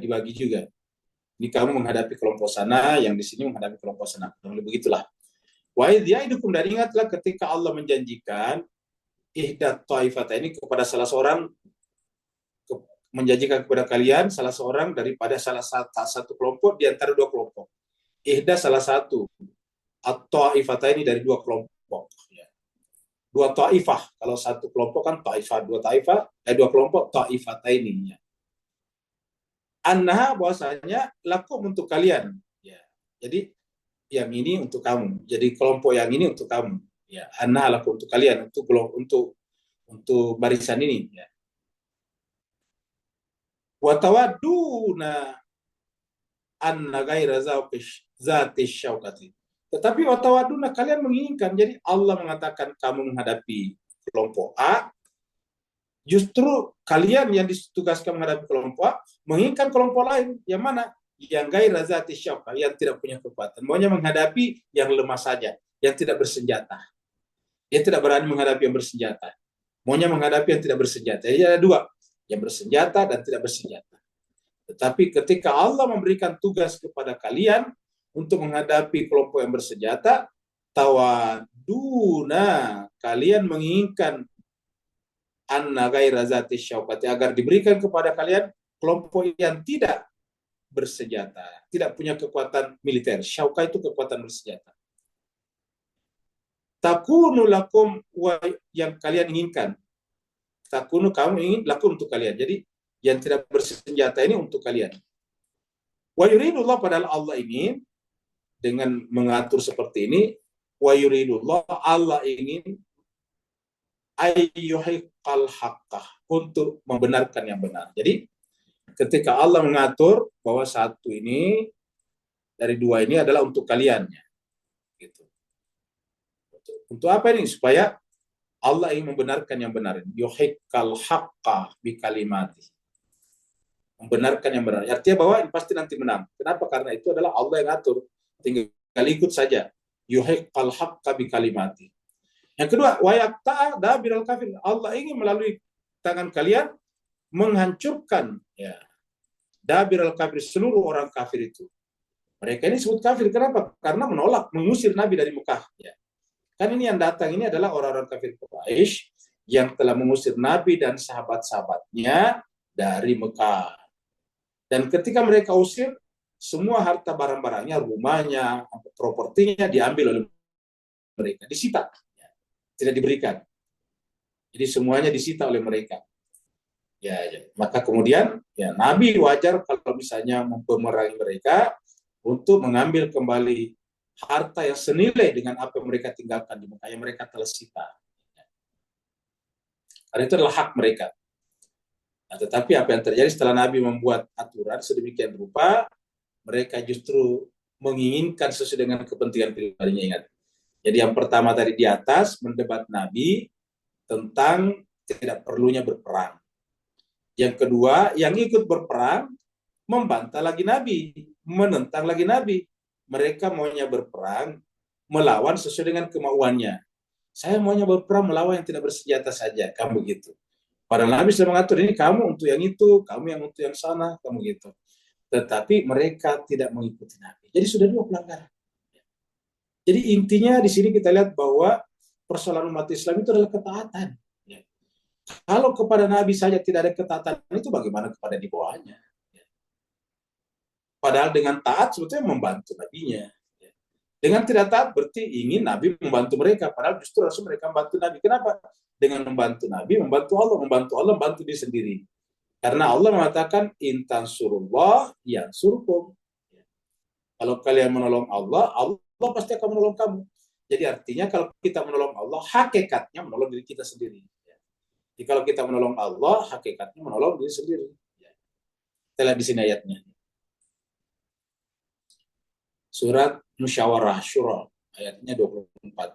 Ini kamu menghadapi kelompok sana, yang di sini menghadapi kelompok sana. Begitulah. Wa idh ya'idukum, dan ingatlah ketika Allah menjanjikan ihda ta'ifata ini kepada salah seorang, menjanjikan kepada kalian salah seorang daripada salah satu kelompok di antara dua kelompok. Ihda salah satu, at-ta'ifata ini dari dua kelompok. Ya. Dua ta'ifah, kalau satu kelompok kan ta'ifah, dua kelompok ta'ifata ini. Ya. Annaha, bahwasanya lakum untuk kalian. Ya. Jadi yang ini untuk kamu. Jadi kelompok yang ini untuk kamu. Ya, annaha lakum untuk kalian, untuk barisan ini. Ya. Wa tawadduna anna ghaira zati syaukati. Tetapi wa tawadduna, kalian menginginkan. Jadi Allah mengatakan kamu menghadapi kelompok A, justru kalian yang ditugaskan menghadapi kelompok A menginginkan kelompok lain. Yang mana? Yang ghaira zati syaukah, yang tidak punya kekuatan. Maunya menghadapi yang lemah saja, yang tidak bersenjata. Dia tidak berani menghadapi yang bersenjata. Maunya menghadapi yang tidak bersenjata. Jadi ada dua, yang bersenjata dan tidak bersenjata. Tetapi ketika Allah memberikan tugas kepada kalian untuk menghadapi kelompok yang bersenjata, tawaduna, kalian menginginkan anna ghaira zati syaukati, agar diberikan kepada kalian kelompok yang tidak bersenjata, tidak punya kekuatan militer. Syauka itu kekuatan bersenjata. Takunu lakum, yang kalian inginkan. Takunu, kamu ingin, lakum untuk kalian. Jadi yang tidak bersenjata ini untuk kalian. Wa yuridullah, padahal Allah ingin dengan mengatur seperti ini. Wa yuridullah, Allah ingin ayyuhiqal haqqah, untuk membenarkan yang benar. Jadi ketika Allah mengatur bahwa satu ini dari dua ini adalah untuk kalian, gitu. Untuk apa ini? Supaya Allah ingin membenarkan yang benar. Yuhiqqal haqqa bi kalimati. Membenarkan yang benar. Artinya bahwa ini pasti nanti menang. Kenapa? Karena itu adalah Allah yang atur. Tinggal ikut saja. Yuhiqqal haqqa bi kalimati. Yang kedua, wa yaqta'a dabiral kafir. Allah ingin melalui tangan kalian menghancurkan dabiral kafir, seluruh orang kafir itu. Mereka ini disebut kafir. Kenapa? Karena menolak, mengusir Nabi dari Mekah. Ya. Kan ini yang datang ini adalah orang-orang kafir Quraisy yang telah mengusir Nabi dan sahabat-sahabatnya dari Mekah. Dan ketika mereka usir, semua harta barang-barangnya, rumahnya, propertinya diambil oleh mereka, disita, tidak diberikan. Jadi semuanya disita oleh mereka. Maka kemudian Nabi wajar kalau misalnya memerangi mereka untuk mengambil kembali harta yang senilai dengan apa yang mereka tinggalkan di Mekah yang mereka telah sita. Karena itu adalah hak mereka. Nah, tetapi apa yang terjadi setelah Nabi membuat aturan sedemikian rupa, mereka justru menginginkan sesuai dengan kepentingan pribadinya. Ingat. Jadi yang pertama tadi di atas mendebat Nabi tentang tidak perlunya berperang. Yang kedua, yang ikut berperang membantah lagi Nabi, menentang lagi Nabi. Mereka maunya berperang, melawan sesuai dengan kemauannya. Saya maunya berperang melawan yang tidak bersenjata saja, kamu gitu. Padahal Nabi sudah mengatur, ini kamu untuk yang itu, kamu yang untuk yang sana, kamu gitu. Tetapi mereka tidak mengikuti Nabi. Jadi sudah dua pelanggaran. Jadi intinya di sini kita lihat bahwa persoalan umat Islam itu adalah ketaatan. Kalau kepada Nabi saja tidak ada ketaatan itu bagaimana kepada di bawahnya? Padahal dengan taat sebetulnya membantu Nabinya. Dengan tidak taat berarti ingin Nabi membantu mereka. Padahal justru harus mereka membantu Nabi. Kenapa? Dengan membantu Nabi, membantu Allah, membantu diri sendiri. Karena Allah mengatakan intan surullah yang surkum. Kalau kalian menolong Allah, Allah pasti akan menolong kamu. Jadi artinya kalau kita menolong Allah, hakikatnya menolong diri kita sendiri. Jadi kalau kita menolong Allah, hakikatnya menolong diri sendiri. Kita lihat di sini ayatnya. Surat Musyawarah Syura, ayatnya 24.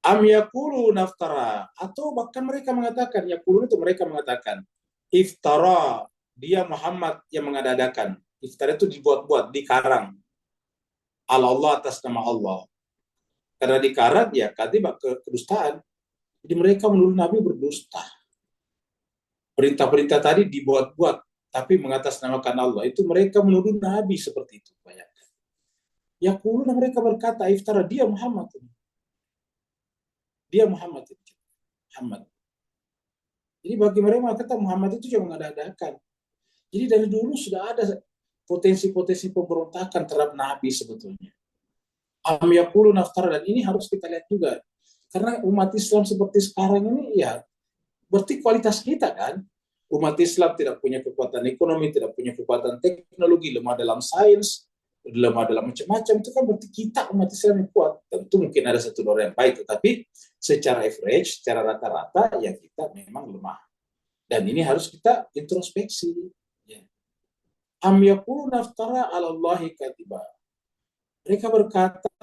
Am yaqulu naftara, atau bahkan mereka mengatakan, yaqulun itu mereka mengatakan, iftara, dia Muhammad yang mengadakan. Iftara itu dibuat-buat, dikarang. Allah atas nama Allah. Karena dikarang, ya katibah kedustaan. Jadi mereka menuduh Nabi berdusta. Perintah-perintah tadi dibuat-buat, tapi mengatasnamakan Allah. Itu mereka menuduh Nabi seperti itu. Bayangkan. Yaqulun mereka berkata, iftara, dia Muhammad. Dia Muhammad. Muhammad. Jadi bagi mereka kata Muhammad itu cuma mengada-adakan. Jadi dari dulu sudah ada potensi-potensi pemberontakan terhadap Nabi sebetulnya. Am yaqulu naftara, dan ini harus kita lihat juga. Karena umat Islam seperti sekarang ini ya berarti kualitas kita kan. Umat Islam tidak punya kekuatan ekonomi, tidak punya kekuatan teknologi, lemah dalam sains, lemah dalam macam-macam, itu kan berarti kita umat Islam yang kuat. Tentu mungkin ada satu orang yang baik, tetapi secara average, secara rata-rata ya kita memang lemah. Dan ini harus kita introspeksi. Ya. Am yaqulu naftara 'alallahi kadiba. Mereka berkata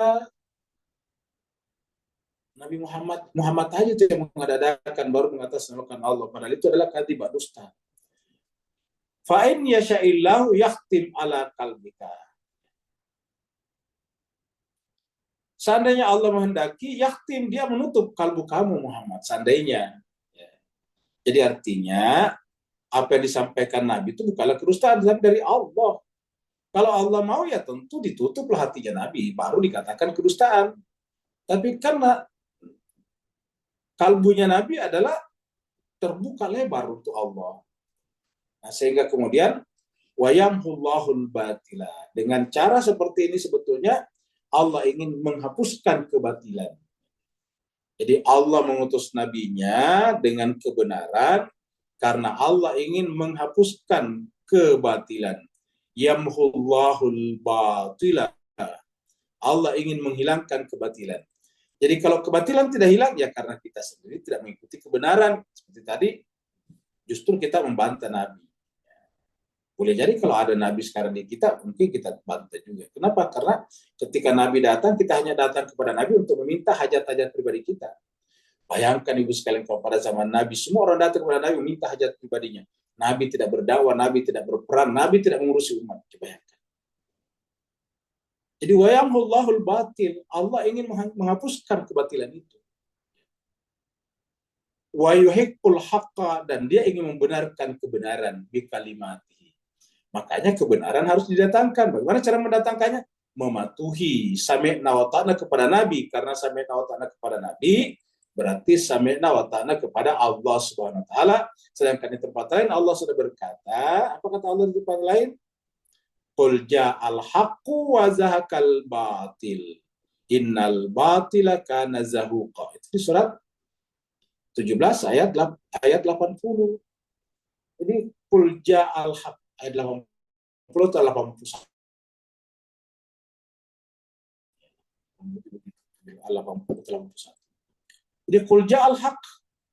Nabi Muhammad aja itu yang mengadakan baru mengatasnamakan Allah. Padahal itu adalah kadzib, dusta. Fa in yasha'illahu yakhtim ala qalbika. Seandainya Allah menghendaki, yakhtim, dia menutup kalbu kamu Muhammad. Seandainya. Ya. Jadi artinya apa yang disampaikan Nabi itu bukanlah kedustaan, tapi dari Allah. Kalau Allah mau ya tentu ditutuplah hatinya Nabi, baru dikatakan kedustaan. Tapi karena kalbunya Nabi adalah terbuka lebar untuk Allah. Nah, sehingga kemudian wayamhullahul batila. Dengan cara seperti ini sebetulnya Allah ingin menghapuskan kebatilan. Jadi Allah mengutus nabinya dengan kebenaran karena Allah ingin menghapuskan kebatilan. Yamhullahul batila. Allah ingin menghilangkan kebatilan. Jadi kalau kebatilan tidak hilang, ya karena kita sendiri tidak mengikuti kebenaran. Seperti tadi, justru kita membantah Nabi. Boleh jadi kalau ada Nabi sekarang di kita, mungkin kita bantah juga. Kenapa? Karena ketika Nabi datang, kita hanya datang kepada Nabi untuk meminta hajat-hajat pribadi kita. Bayangkan ibu sekalian, kalau pada zaman Nabi, semua orang datang kepada Nabi meminta hajat pribadinya. Nabi tidak berdakwah, Nabi tidak berperang, Nabi tidak mengurusi umat. Bayangkan. Jadi wayamhullahul batil, Allah ingin menghapuskan kebatilan itu. Wa yuhiqqul haqqa, dan dia ingin membenarkan kebenaran bi kalimatihi. Makanya kebenaran harus didatangkan. Bagaimana cara mendatangkannya? Mematuhi sami'na wa ta'na kepada Nabi, karena sami'na wa ta'na kepada Nabi berarti sami'na wa ta'na kepada Allah Subhanahu wa taala. Sedangkan di tempat lain Allah sudah berkata, apa kata Allah di tempat lain? Qul ja'al haqqu wa zahaqal batil. Innal batila kana zahuqa. Itu di surat 17 ayat 80. Jadi qul ja'al haq ayat 80 atau 81. Jadi qul ja'al haq,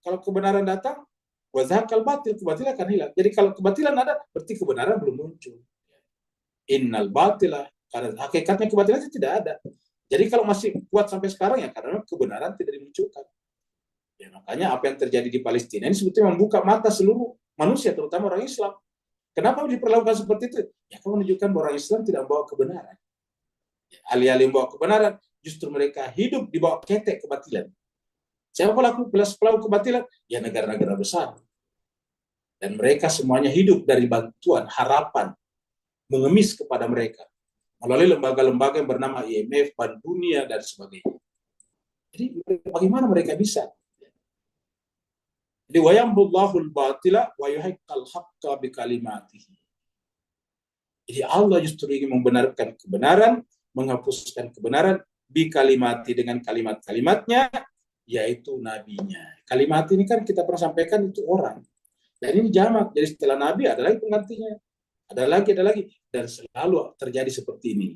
kalau kebenaran datang, wa zahaqal batil, kebatilan akan hilang. Jadi kalau kebatilan ada, berarti kebenaran belum muncul. Innal batila, karena hakikatnya kebatilan itu tidak ada. Jadi kalau masih kuat sampai sekarang ya karena kebenaran tidak dimunculkan. Ya, makanya apa yang terjadi di Palestina ini sebetulnya membuka mata seluruh manusia, terutama orang Islam. Kenapa diperlakukan seperti itu? Ya, kan menunjukkan bahwa orang Islam tidak membawa kebenaran. Ya, alih-alih membawa kebenaran, justru mereka hidup di bawah ketek kebatilan. Siapa pelaku kebatilan? Ya negara-negara besar. Dan mereka semuanya hidup dari bantuan, harapan, mengemis kepada mereka melalui lembaga-lembaga yang bernama IMF, Bank Dunia, dan sebagainya. Jadi bagaimana mereka bisa? Jadi wayamhullahul batila wa yuhiqqal haqqa bikalimatihi. Jadi Allah justru ingin membenarkan kebenaran, menghapuskan kebenaran bikalimati, dengan kalimat-kalimatnya, yaitu nabinya. Kalimat ini kan kita pernah sampaikan itu orang. Dan ini jamak. Jadi setelah nabi ada lagi penggantinya. Ada lagi. Dan selalu terjadi seperti ini.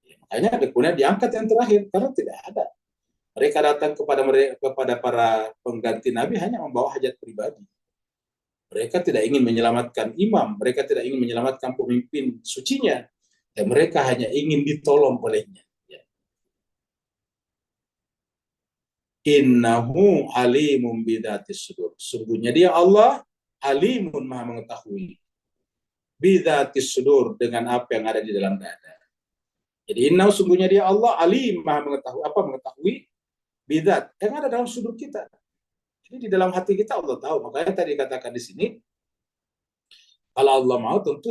Ya, makanya kemudian diangkat yang terakhir, karena tidak ada. Mereka datang kepada para pengganti nabi hanya membawa hajat pribadi. Mereka tidak ingin menyelamatkan imam, mereka tidak ingin menyelamatkan pemimpin sucinya, dan mereka hanya ingin ditolong olehnya. Ya. Innahu alimun bidatis sudur. Sungguhnya dia Allah alimun, maha mengetahui, bidatis sudur, dengan apa yang ada di dalam dada. Jadi innahu, sungguhnya dia Allah alim, maha mengetahui, mengetahui bidat yang ada dalam sudur kita. Jadi di dalam hati kita Allah tahu. Makanya tadi katakan di sini, kalau Allah mau tentu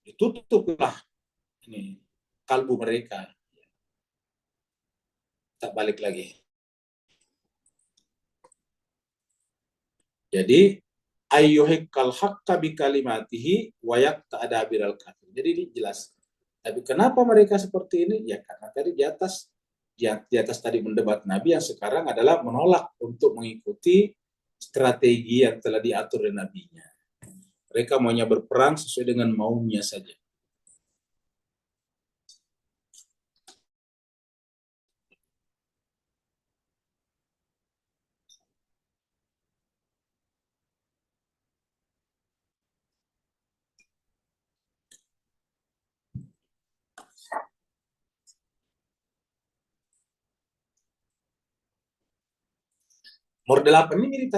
ditutuplah ini kalbu mereka. Tak balik lagi. Jadi ayyuhiqqal haqqa bi kalimatihi wa yaqta'ada biral kafir. Jadi ini jelas. Tapi kenapa mereka seperti ini? Ya karena tadi di atas tadi mendebat Nabi, yang sekarang adalah menolak untuk mengikuti strategi yang telah diatur oleh Nabinya. Mereka maunya berperang sesuai dengan maunya saja. Nomor 8 ini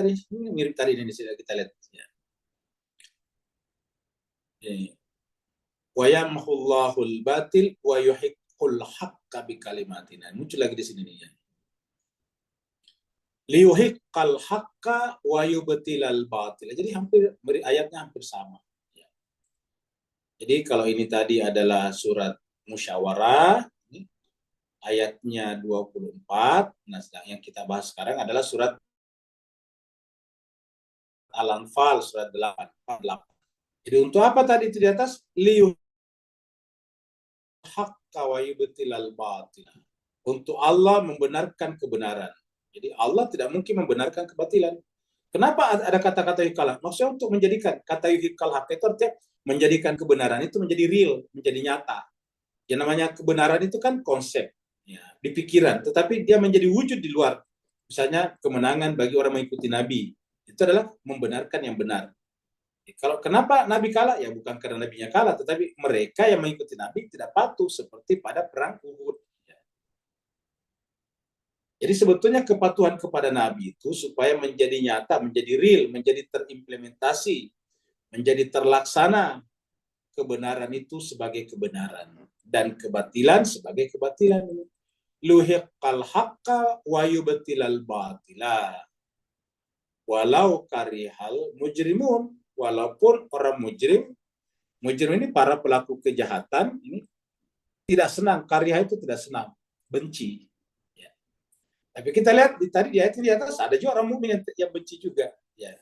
mirip tadi ini sudah kita lihat. Ya. Wa yamhullahul batil wa yuhiqqul haqqa bi kalimatina. Muncul lagi di sini nih ya. Liyuhiqqal haqqa wa yubtilal batil. Jadi ayatnya hampir sama. Ya. Jadi kalau ini tadi adalah surat musyawarah, ayatnya 24. Nah, yang kita bahas sekarang adalah surat Al-Anfal, surat 8. Jadi untuk apa tadi itu di atas? Liyuhiqqal haqqa wa yubtilal batil. Untuk Allah membenarkan kebenaran. Jadi Allah tidak mungkin membenarkan kebatilan. Kenapa ada kata-kata yuhikal? Maksudnya untuk menjadikan kata yuhikal haq itu artinya menjadikan kebenaran itu menjadi real, menjadi nyata. Yang namanya kebenaran itu kan konsep, ya, di pikiran, tetapi dia menjadi wujud di luar. Misalnya kemenangan bagi orang mengikuti Nabi, itu adalah membenarkan yang benar. Kalau kenapa Nabi kalah? Ya bukan karena Nabinya kalah, tetapi mereka yang mengikuti Nabi tidak patuh seperti pada perang Uhud. Jadi sebetulnya kepatuhan kepada Nabi itu supaya menjadi nyata, menjadi real, menjadi terimplementasi, menjadi terlaksana. Kebenaran itu sebagai kebenaran dan kebatilan sebagai kebatilan. Luhiqqal haqqa wa yubtilal batila walau karihal mujrimun. Walaupun orang mujrim ini para pelaku kejahatan ini tidak senang, karihah itu tidak senang, benci. Ya. Tapi kita lihat tadi di ayat di atas ada juga orang mukmin yang benci juga. Ya.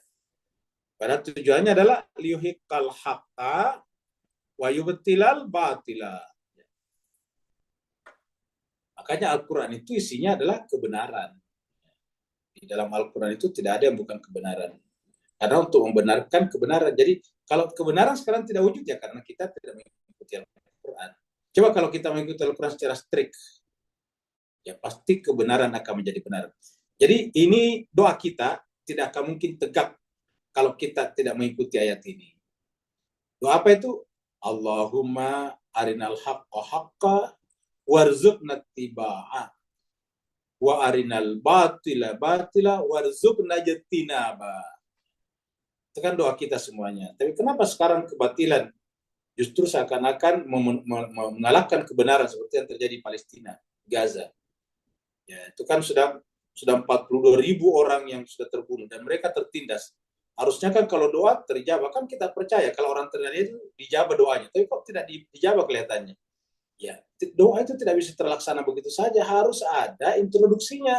Pada tujuannya adalah liyuhiqqal haqqa wa yubtilal batila. Makanya Al-Quran itu isinya adalah kebenaran. Di dalam Al-Quran itu tidak ada yang bukan kebenaran. Karena untuk membenarkan kebenaran. Jadi kalau kebenaran sekarang tidak wujud ya karena kita tidak mengikuti Al-Quran. Coba kalau kita mengikuti Al-Quran secara strict, ya pasti kebenaran akan menjadi benar. Jadi ini doa kita tidak akan mungkin tegak kalau kita tidak mengikuti ayat ini. Doa apa itu? Allahumma arinal haqqa haqqa warzuqna tibaa wa arinal batila batila warzuqna jatinaba. Itu kan doa kita semuanya. Tapi kenapa sekarang kebatilan justru seakan-akan mengalahkan kebenaran seperti yang terjadi di Palestina, Gaza. Ya, itu kan sudah 42.000 orang yang sudah terbunuh dan mereka tertindas. Harusnya kan kalau doa terjawab, kan kita percaya kalau orang tertindas itu dijawab doanya. Tapi kok tidak dijawab kelihatannya? Ya, doa itu tidak bisa terlaksana begitu saja. Harus ada introduksinya.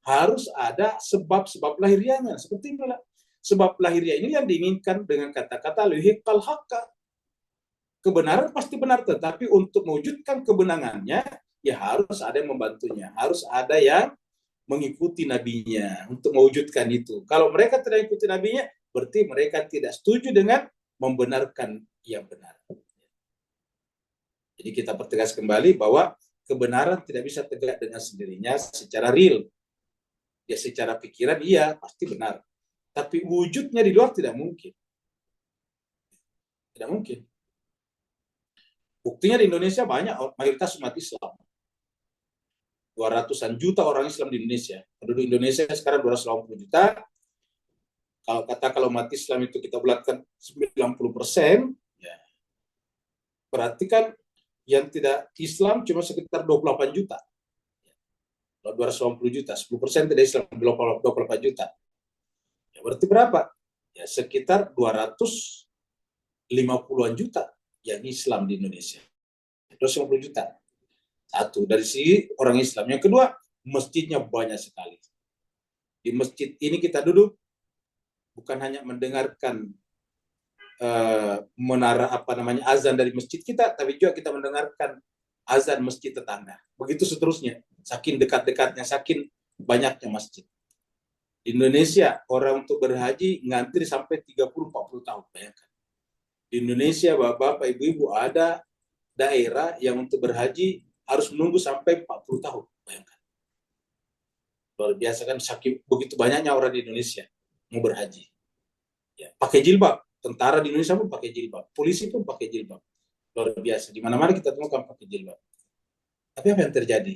Harus ada sebab-sebab lahirianya. Seperti inilah. Sebab lahiriah ini yang diinginkan dengan kata-kata lihiqal haqqa. Kebenaran pasti benar, tetapi untuk mewujudkan kebenangannya, ya harus ada yang membantunya. Harus ada yang mengikuti nabinya untuk mewujudkan itu. Kalau mereka tidak ikuti nabinya, berarti mereka tidak setuju dengan membenarkan yang benar. Jadi kita pertegas kembali bahwa kebenaran tidak bisa tegak dengan sendirinya secara real. Ya secara pikiran iya pasti benar. Tapi wujudnya di luar tidak mungkin. Tidak mungkin. Buktinya di Indonesia banyak mayoritas umat Islam. 200-an juta orang Islam di Indonesia. Penduduk Indonesia sekarang 280 juta. Kalau umat Islam itu kita bulatkan 90%, ya, berarti kan yang tidak Islam cuma sekitar 28 juta. Kalau 280 juta, 10% tidak Islam, 28 juta. Ya, berarti berapa? Ya, sekitar 250-an juta yang Islam di Indonesia. 250 juta. Satu, dari sisi orang Islam. Yang kedua, masjidnya banyak sekali. Di masjid ini kita duduk, bukan hanya mendengarkan menara azan dari masjid kita, tapi juga kita mendengarkan azan masjid tetangga. Begitu seterusnya. Saking dekat-dekatnya, saking banyaknya masjid. Di Indonesia, orang untuk berhaji ngantri sampai 30-40 tahun. Bayangkan. Di Indonesia, bapak-bapak, ibu-ibu, ada daerah yang untuk berhaji harus menunggu sampai 40 tahun. Bayangkan. Luar biasa kan, saking begitu banyaknya orang di Indonesia mau berhaji. Ya, pakai jilbab. Tentara di Indonesia pun pakai jilbab. Polisi pun pakai jilbab. Luar biasa. Di mana-mana kita temukan pakai jilbab. Tapi apa yang terjadi?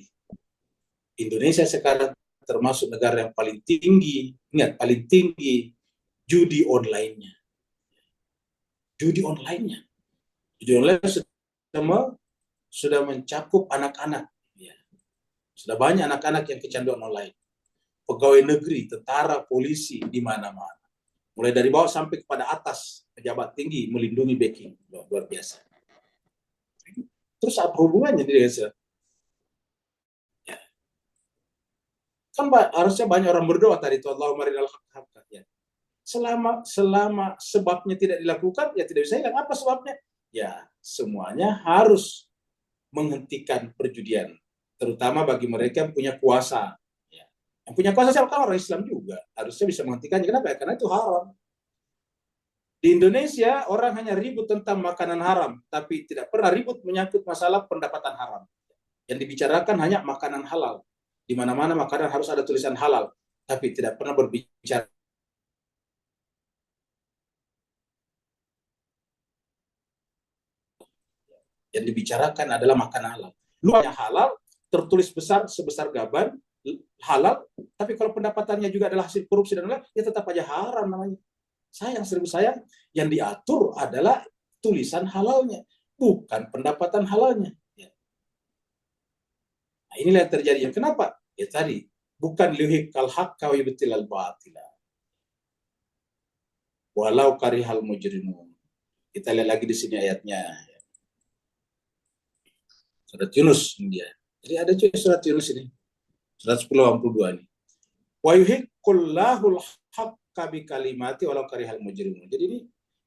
Indonesia sekarang termasuk negara yang paling tinggi, ingat, paling tinggi judi online-nya. Judi online-nya. Judi online sudah mencakup anak-anak. Ya. Sudah banyak anak-anak yang kecanduan online. Pegawai negeri, tentara, polisi, di mana-mana. Mulai dari bawah sampai kepada atas, pejabat tinggi melindungi backing. Luar biasa. Terus apa hubungannya dengan saya? Ya. Kan harusnya banyak orang berdoa tadi, Allahumma arinal haqqa. Ya. Selama sebabnya tidak dilakukan, ya tidak bisa hilang. Apa sebabnya? Ya, semuanya harus menghentikan perjudian, terutama bagi mereka yang punya kuasa. Ya. Yang punya kuasa siapa? Orang Islam juga harusnya bisa menghentikannya. Kenapa? Karena itu haram. Di Indonesia orang hanya ribut tentang makanan haram, tapi tidak pernah ribut menyangkut masalah pendapatan haram. Yang dibicarakan hanya makanan halal. Di mana-mana makanan harus ada tulisan halal, tapi tidak pernah berbicara yang dibicarakan adalah makanan halal. Luarnya halal, tertulis besar sebesar gaban, halal, tapi kalau pendapatannya juga adalah hasil korupsi dan lain-lain, ya tetap aja haram namanya. Sayang, seribu sayang, yang diatur adalah tulisan halalnya, bukan pendapatan halalnya. Ya. Nah, inilah yang terjadi. Yang kenapa? Ya tadi, bukan lihiqal haqqa wa yubtilal batila. Walau karihal mujrimun. Kita lihat lagi di sini ayatnya. Surat Yunus dia. Jadi ada juga surat Yunus ini. Surat 10:82 ini. Wa yuhiqqullahu al-haqqa bi kalimati walau karihal mujrimun. Jadi ini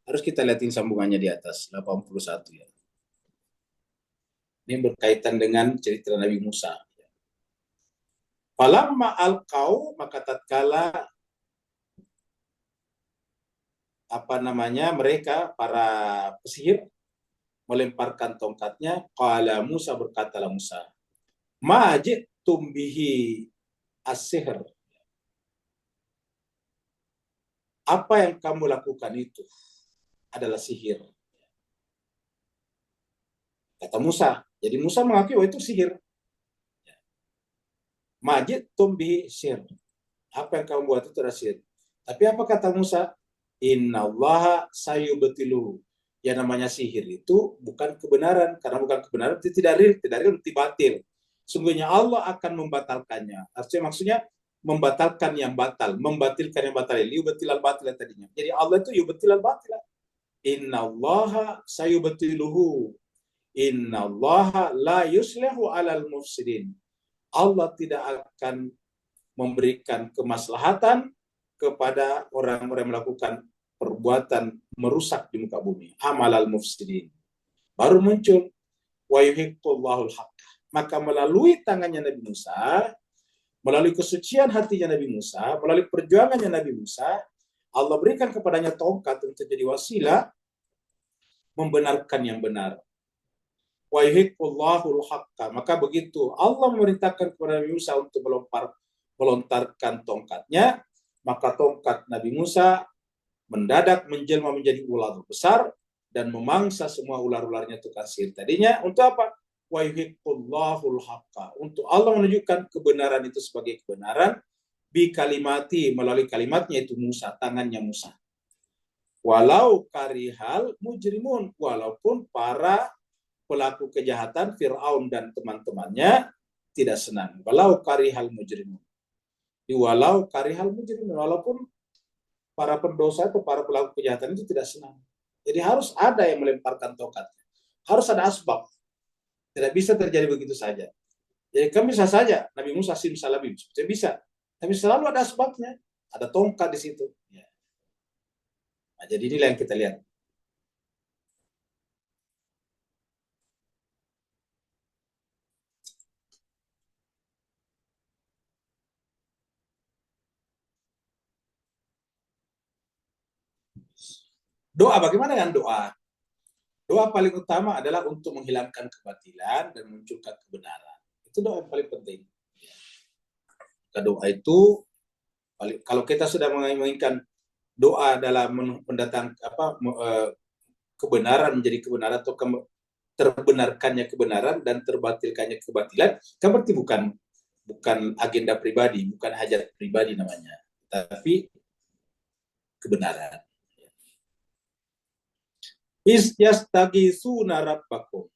harus kita lihatin sambungannya di atas 81 ya. Ini berkaitan dengan cerita Nabi Musa. Falamma alqau, maka tatkala mereka para pesihir melemparkan tongkatnya, qala Musa, berkatalah Musa, ma ji'tum bihi as-sihr. Apa yang kamu lakukan itu adalah sihir. Kata Musa. Jadi Musa mengakui bahwa itu sihir. Ma ji'tum bihi sihir. Apa yang kamu buat itu adalah sihir. Tapi apa kata Musa? Innallaha sayubtilu. Yang namanya sihir itu bukan kebenaran, karena bukan kebenaran itu tidak real, berarti batil. Sungguhnya Allah akan membatalkannya. Maksudnya membatalkan yang batal, membatilkan yang batal. Yubtilal batil tadinya. Jadi Allah itu yubtilal batil. Innallaha sayubtiluhu. Innallaha la yuslihu alal mufsidin. Allah tidak akan memberikan kemaslahatan kepada orang-orang yang melakukan perbuatan merusak di muka bumi, amalal mufsidin. Baru muncul wa yuhiqqullahu al-haqq. Maka melalui tangannya Nabi Musa, melalui kesucian hatinya Nabi Musa, melalui perjuangannya Nabi Musa, Allah berikan kepadanya tongkat untuk jadi wasilah membenarkan yang benar. Wa yuhiqqullahu al-haqq. Maka begitu Allah memerintahkan kepada Nabi Musa untuk melontarkan tongkatnya, maka tongkat Nabi Musa mendadak menjelma menjadi ular besar dan memangsa semua ular-ularnya tukang sihir. Tadinya untuk apa? Wa yuhiqqullahu al-haqqa. Untuk Allah menunjukkan kebenaran itu sebagai kebenaran bi kalimati, melalui kalimatnya itu Musa, tangannya Musa. Walau karihal mujrimun, walaupun para pelaku kejahatan Fir'aun dan teman-temannya tidak senang. Walau karihal mujrimun. Walau karihal mujrimun, walaupun para pendosa atau para pelaku kejahatan itu tidak senang. Jadi harus ada yang melemparkan tongkatnya. Harus ada asbab. Tidak bisa terjadi begitu saja. Jadi kan bisa saja Nabi Musa simsalabim, bisa. Tapi selalu ada asbabnya. Ada tongkat di situ. Ya. Nah, jadi inilah yang kita lihat. Doa, bagaimana dengan doa? Doa paling utama adalah untuk menghilangkan kebatilan dan munculkan kebenaran. Itu doa yang paling penting. Doa itu, kalau kita sudah menginginkan doa dalam mendatang kebenaran menjadi kebenaran atau terbenarkannya kebenaran dan terbatilkannya kebatilan, kan berarti bukan agenda pribadi, bukan hajat pribadi namanya, tapi kebenaran. Yastaghitsuna rabbakum.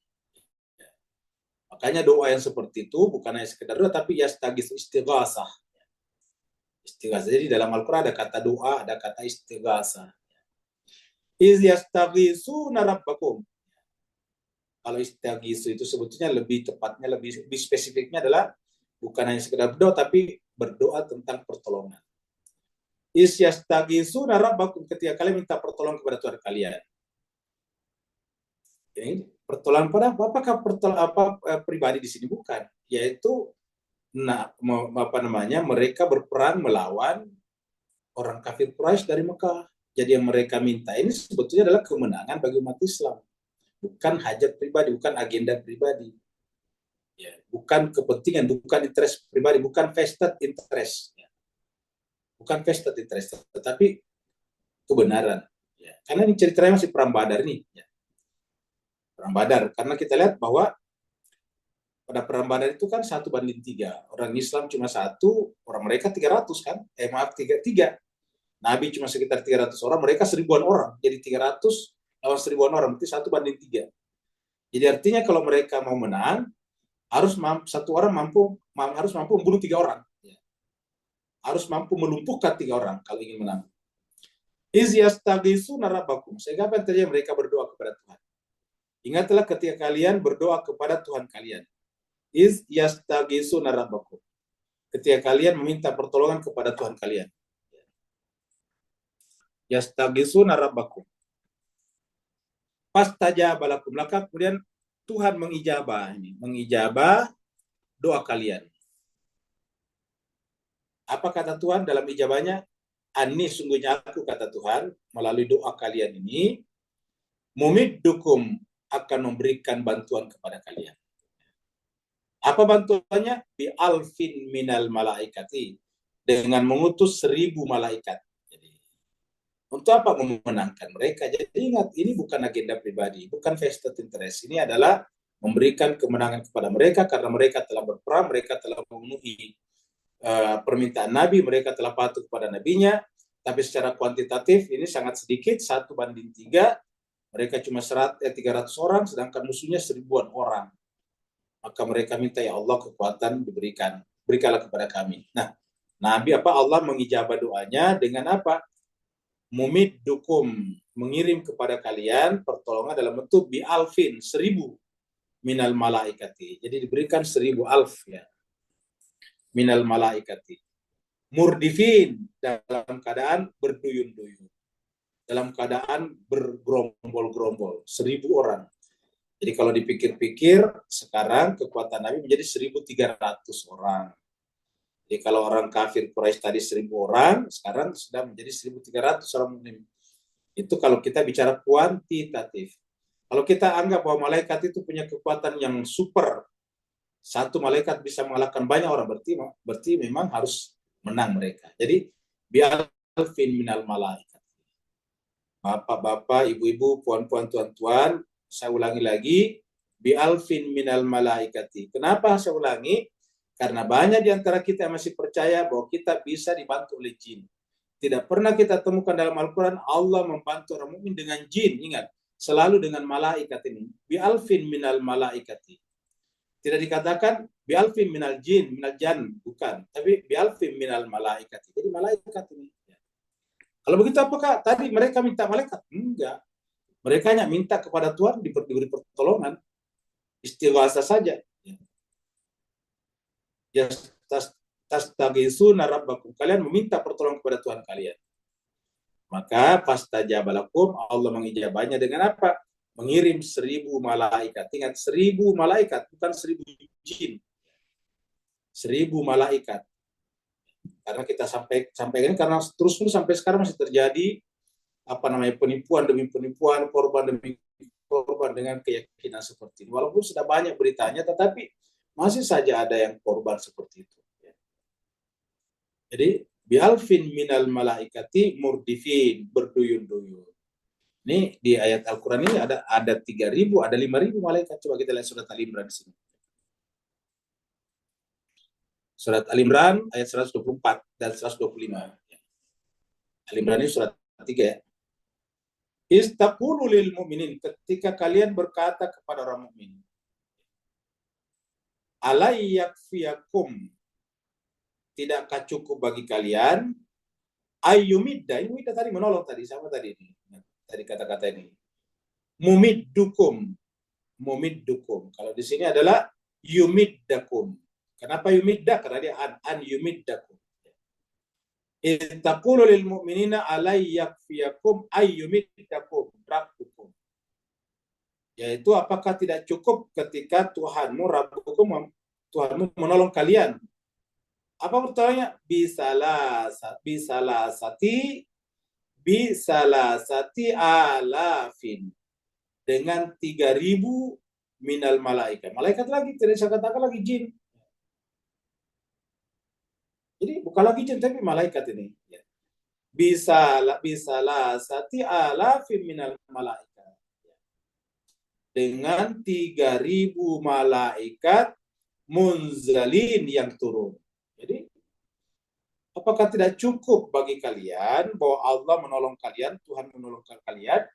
Makanya doa yang seperti itu bukan hanya sekedar doa, tapi yastaghitsu, istighasah. Istighasah. Jadi dalam Al-Quran ada kata doa, ada kata istighasah. Yastaghitsuna rabbakum. Kalau istighitsu itu sebetulnya lebih tepatnya, lebih spesifiknya adalah bukan hanya sekedar berdoa, tapi berdoa tentang pertolongan. Yastaghitsuna rabbakum, ketika kalian minta pertolongan kepada Tuhan kalian. Ini pertolongan pada apakah pribadi di sini? Bukan, yaitu mereka berperang melawan orang kafir Quraisy dari Mekah. Jadi yang mereka minta ini sebetulnya adalah kemenangan bagi umat Islam, bukan hajat pribadi, bukan agenda pribadi, ya, bukan kepentingan, bukan interest pribadi, bukan vested interest, ya. Bukan vested interest, tetapi kebenaran. Ya. Karena ini ceritanya masih perang Badar ini. Ya. Perang Badar, karena kita lihat bahwa pada perang Badar itu kan 1:3. Orang Islam cuma 1, orang mereka 300 kan? 3. Nabi cuma sekitar 300 orang, mereka 1000-an orang. Jadi 300 lawan 1000-an orang, berarti 1:3. Jadi artinya kalau mereka mau menang, harus satu orang harus mampu membunuh 3 orang. Ya. Harus mampu melumpuhkan 3 orang kalau ingin menang. Yastaghitsuna rabbakum. Sehingga apa yang terjadi? Mereka berdoa kepada Tuhan. Ingatlah ketika kalian berdoa kepada Tuhan kalian. Yastaghitsuna rabbakum. Ketika kalian meminta pertolongan kepada Tuhan kalian. Yastaghitsuna rabbakum. Fastajaba lakum. Maka kemudian Tuhan mengijabah doa kalian. Apa kata Tuhan dalam ijabahnya? Ani sungguhnya aku, kata Tuhan, melalui doa kalian ini, mumiddukum, akan memberikan bantuan kepada kalian. Apa bantuannya? Bi alfin minal malaikati, dengan mengutus 1000 malaikat. Jadi, untuk apa? Memenangkan mereka. Jadi ingat, ini bukan agenda pribadi, bukan vested interest. Ini adalah memberikan kemenangan kepada mereka karena mereka telah berperang, mereka telah memenuhi permintaan Nabi, mereka telah patuh kepada nabinya, tapi secara kuantitatif ini sangat sedikit, 1:3. Mereka cuma 300 orang, sedangkan musuhnya 1000-an orang. Maka mereka minta, ya Allah, kekuatan berikanlah kepada kami. Nah, Nabi Allah mengijabah doanya dengan apa? Mumiddukum, mengirim kepada kalian pertolongan dalam bentuk bi alfin, 1000 minal malaikati. Jadi diberikan 1000 alf ya. Minal malaikati. Murdifin, dalam keadaan berduyun-duyun. Dalam keadaan bergerombol-gerombol, 1000 orang. Jadi kalau dipikir-pikir, sekarang kekuatan Nabi menjadi 1300 orang. Jadi kalau orang kafir Quraisy tadi 1000 orang, sekarang sudah menjadi 1300 orang muslim. Itu kalau kita bicara kuantitatif. Kalau kita anggap bahwa malaikat itu punya kekuatan yang super, satu malaikat bisa mengalahkan banyak orang, berarti memang harus menang mereka. Jadi bi'alfin minal malaikat. Bapak-bapak, ibu-ibu, puan-puan, tuan-tuan, saya ulangi lagi, bi'alfin minal malaikati. Kenapa saya ulangi? Karena banyak di antara kita yang masih percaya bahwa kita bisa dibantu oleh jin. Tidak pernah kita temukan dalam Al-Quran Allah membantu orang mukmin dengan jin. Ingat, selalu dengan malaikat ini. Bi'alfin minal malaikati. Tidak dikatakan bi'alfin minal jin, minal jan, bukan. Tapi bi'alfin minal malaikati. Jadi malaikat ini. Kalau begitu apakah tadi mereka minta malaikat? Enggak. Mereka hanya minta kepada Tuhan diberi pertolongan. Istighasa saja. Ya, tastaghitsuna rabbakum, kalian meminta pertolongan kepada Tuhan kalian. Maka fastajaba lakum, Allah mengijabahnya dengan apa? Mengirim 1000 malaikat. Ingat, 1000 malaikat, bukan 1000 jin. 1000 malaikat. Karena kita sampaikan karena terus sampai sekarang masih terjadi penipuan demi penipuan, korban demi korban dengan keyakinan seperti ini. Walaupun sudah banyak beritanya, tetapi masih saja ada yang korban seperti itu. Jadi bi'alfin minal malaikati murdifin, berduyun-duyun. Ini di ayat Al-Quran ini ada 3000, ada 5000 malaikat. Coba kita lihat surat Al-Imran di sini. Surat Al-Imran ayat 124 dan 125. Al-Imran ini surat 3 ya. Istaqulu lil mu'minin, ketika kalian berkata kepada orang mukmin, alai yakfiyakum, tidakkah cukup bagi kalian, ayyumidda, yumidda tadi menolong tadi, sama tadi ini. Tadi kata-kata ini. Mumiddukum. Kalau di sini adalah yumiddakum. Kenapa yumidda? Karena dia an yumiddakum. Ittaqulu lil mu'minina alai yakfiyakum ayyumiddakum rabbukum. Yaitu apakah tidak cukup ketika Tuhanmu, Rabbukum, Tuhanmu menolong kalian? Apa pertolongannya? Bisalasati alafin. Dengan 3000 minal malaikat. Malaikat lagi, tidak bisa katakan lagi jin. Jadi bukan lagi jin, tapi malaikat ini. Bisalasati alafin minal malaikat. Dengan 3000 malaikat munzalin yang turun. Jadi, apakah tidak cukup bagi kalian bahwa Allah menolong kalian, Tuhan menolong kalian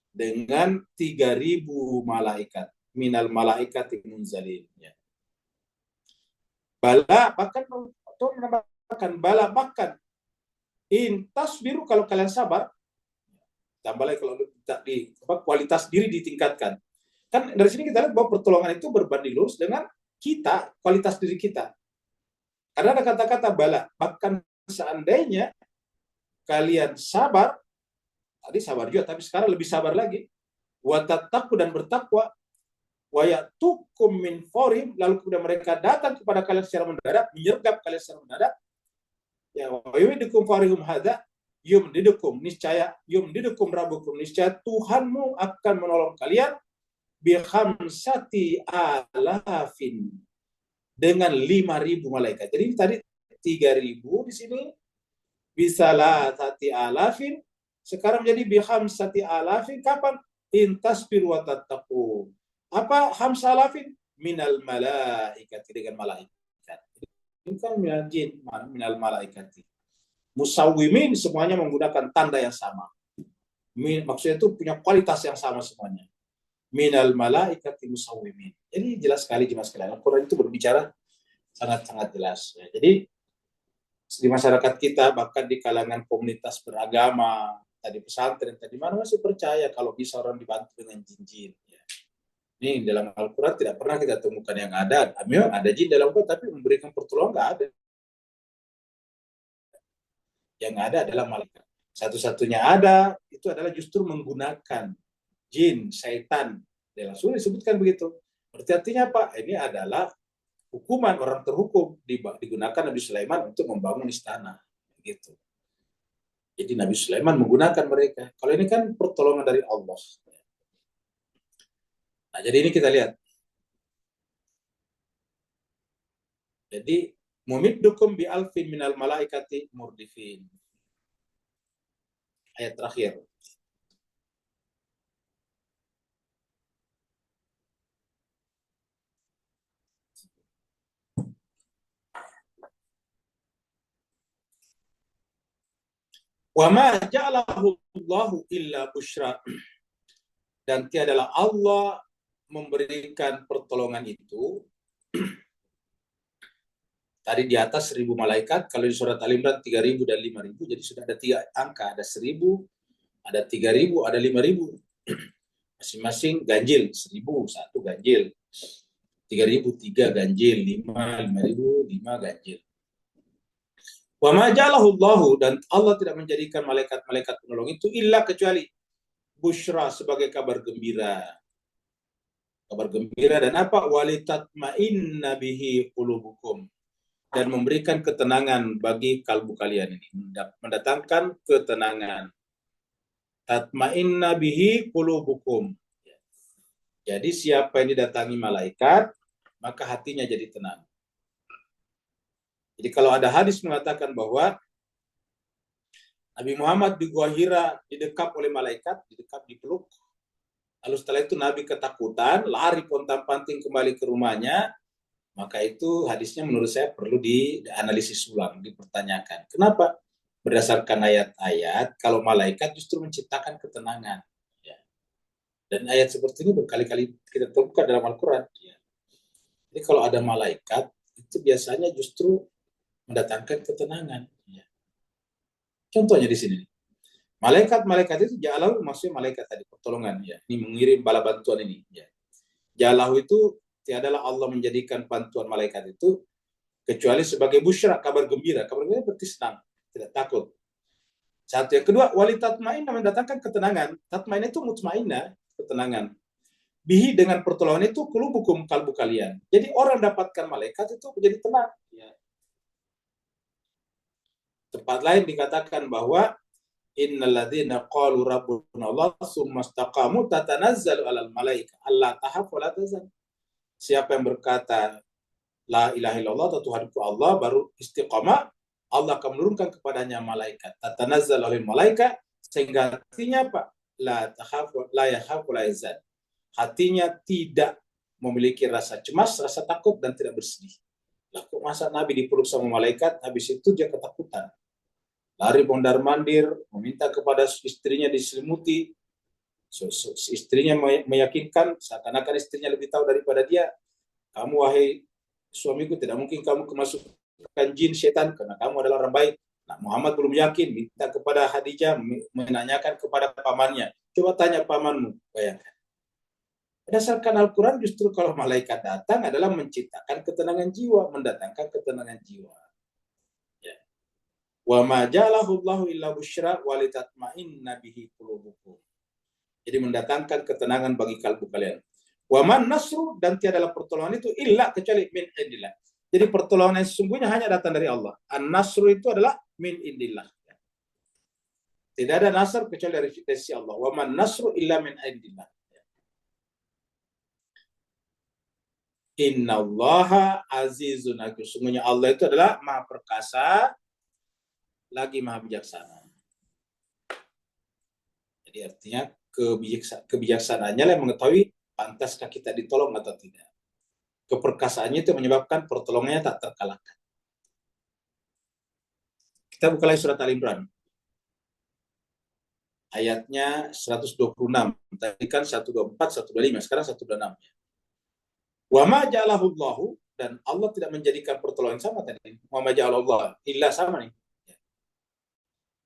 dengan 3000 malaikat, minal malaikat munzalin. Bala, bahkan Tuhan menambahkan bala, bahkan in tasbiru, kalau kalian sabar, tambah lagi kalau kualitas diri ditingkatkan. Kan dari sini kita lihat bahwa pertolongan itu berbanding lurus dengan kita, kualitas diri kita. Karena ada kata-kata bala, bahkan seandainya kalian sabar, tadi sabar juga, tapi sekarang lebih sabar lagi, wa tattaqu, dan bertakwa, wa ya'tukum min fawrihim, lalu kemudian mereka datang kepada kalian secara mendadak, menyergap kalian secara mendadak, Ya, wa yumidukum farihum hadza yumdidukum niscaya yumdidukum rabbukum niscaya Tuhanmu akan menolong kalian bi khamsati alafin dengan 5.000 malaikat. Jadi tadi 3.000 di sini bisa lah tati alafin, sekarang menjadi bi khamsati alafin. Kapan? Intasbiru wa tattaqu. Apa khamsa alafin? Minal malaikati, dengan malaikat. Ini kan minal jin, minal malaikati. Musawwimin semuanya menggunakan tanda yang sama. Maksudnya itu punya kualitas yang sama semuanya. Minal malaikati musawwimin. Jadi jelas sekali jemaah sekalian. Al-Quran itu berbicara sangat-sangat jelas. Ya, jadi di masyarakat kita, bahkan di kalangan komunitas beragama, tadi pesantren, tadi mana masih percaya kalau bisa orang dibantu dengan jin-jin. Ya. Ini dalam Al-Quran tidak pernah kita temukan yang ada. Memang ada jin dalam Al-Quran, tapi memberikan pertolongan nggak ada. Yang ada adalah malaikat. Satu-satunya ada, itu adalah justru menggunakan jin, syaitan. Ya, langsung disebutkan begitu. Berarti artinya apa? Ini adalah hukuman orang terhukum, digunakan Nabi Sulaiman untuk membangun istana. Gitu. Jadi Nabi Sulaiman menggunakan mereka. Kalau ini kan pertolongan dari Allah. Nah, jadi ini kita lihat. Jadi mumiddukum bi alfin minal malaikati murdifin. Ayat terakhir. Wa ma ja'alahu Allahu illa busyra. Dan tiadalah Allah memberikan pertolongan itu. Tadi di atas 1.000 malaikat, kalau di surat Al-Imran 3.000 dan 5.000, jadi sudah ada 3 angka, ada 1.000, ada 3.000, ada 5.000. Masing-masing ganjil, 1.000, 1 ganjil. 3.000, 3 ganjil, 5.000, 5 ganjil. Wa ma ja'alahu Allahu, dan Allah tidak menjadikan malaikat-malaikat penolong itu illa kecuali busyra, sebagai kabar gembira. Kabar gembira dan apa? Walitatma'inna bihi qulubukum, dan memberikan ketenangan bagi kalbu kalian ini, mendatangkan ketenangan. Tatma'inna bihi qulubukum. Jadi siapa yang didatangi malaikat, maka hatinya jadi tenang. Jadi kalau ada hadis mengatakan bahwa Nabi Muhammad di Gua Hira didekap oleh malaikat, dipeluk. Lalu setelah itu Nabi ketakutan, lari pontang-panting kembali ke rumahnya. Maka itu hadisnya menurut saya perlu dianalisis ulang, dipertanyakan. Kenapa? Berdasarkan ayat-ayat, kalau malaikat justru menciptakan ketenangan. Ya. Dan ayat seperti ini berkali-kali kita temukan dalam Al-Quran. Ya. Jadi kalau ada malaikat, itu biasanya justru mendatangkan ketenangan. Ya. Contohnya di sini. Malaikat-malaikat itu Ja'alahu, maksudnya malaikat tadi, pertolongan. Ya. Ini mengirim bala bantuan ini. Ya. Ja'alahu itu tiadalah Allah menjadikan bantuan malaikat itu kecuali sebagai busyra, kabar gembira. Kabar gembira berarti senang, tidak takut. Satu. Yang kedua, walitatma'inna, mendatangkan ketenangan. Tatma'inna itu mutma'inna, ketenangan. Bihi, dengan pertolongan itu qulubukum, kalbu kalian. Jadi orang dapatkan malaikat itu menjadi tenang. Ya. Tempat lain dikatakan bahwa innalladzina qalu rabbuna Allah tsumma istaqamu tatanazzalu 'alal malaika alla tahaf wa la tahzan. Siapa yang berkata la ilaha illallah atau Tuhanku Allah baru istiqamah, Allah akan menurunkan kepadanya malaikat. Tatanazzal oleh malaikat sehingga hatinya apa? La tahaf la yahaf la yazan. Hatinya tidak memiliki rasa cemas, rasa takut dan tidak bersedih. Lah kok masa Nabi dipeluk sama malaikat, habis itu dia ketakutan. Lari mondar-mandir, meminta kepada istrinya diselimuti. Istrinya meyakinkan, seakan-akan istrinya lebih tahu daripada dia. Kamu wahai suamiku, tidak mungkin kamu kemasukan jin setan karena kamu adalah orang baik. Nah, Muhammad belum yakin, minta kepada Khadijah, menanyakan kepada pamannya. Coba tanya pamanmu, bayangkan. Berdasarkan Al-Quran justru kalau malaikat datang adalah menciptakan ketenangan jiwa, mendatangkan ketenangan jiwa. Ya. Wa ma ja'alahu Allahu illa busyra walitatma'inna bihi qulubukum. Jadi mendatangkan ketenangan bagi kalbu kalian. Wa man nasru, dan tiadalah pertolongan itu illa kecuali min indillah. Jadi pertolongan yang sesungguhnya hanya datang dari Allah. An-nasru itu adalah min indillah. Tidak ada nasr kecuali dari sisi Allah. Wa man nasru illa min indillah. Innallaha azizun hakim. Sesungguhnya Allah itu adalah maha perkasa lagi maha bijaksana. Jadi artinya kebijaksanaannya yang mengetahui pantaskah kita ditolong atau tidak. Keperkasaannya itu menyebabkan pertolongannya tak terkalahkan. Kita buka lagi surat Al-Imran. Ayatnya 126. Tadi kan 124, 125, sekarang 126. Wa ma ja'alahu Allahu, dan Allah tidak menjadikan pertolongan sama tadi. Wa ma ja'alahu Allah illa sama nih.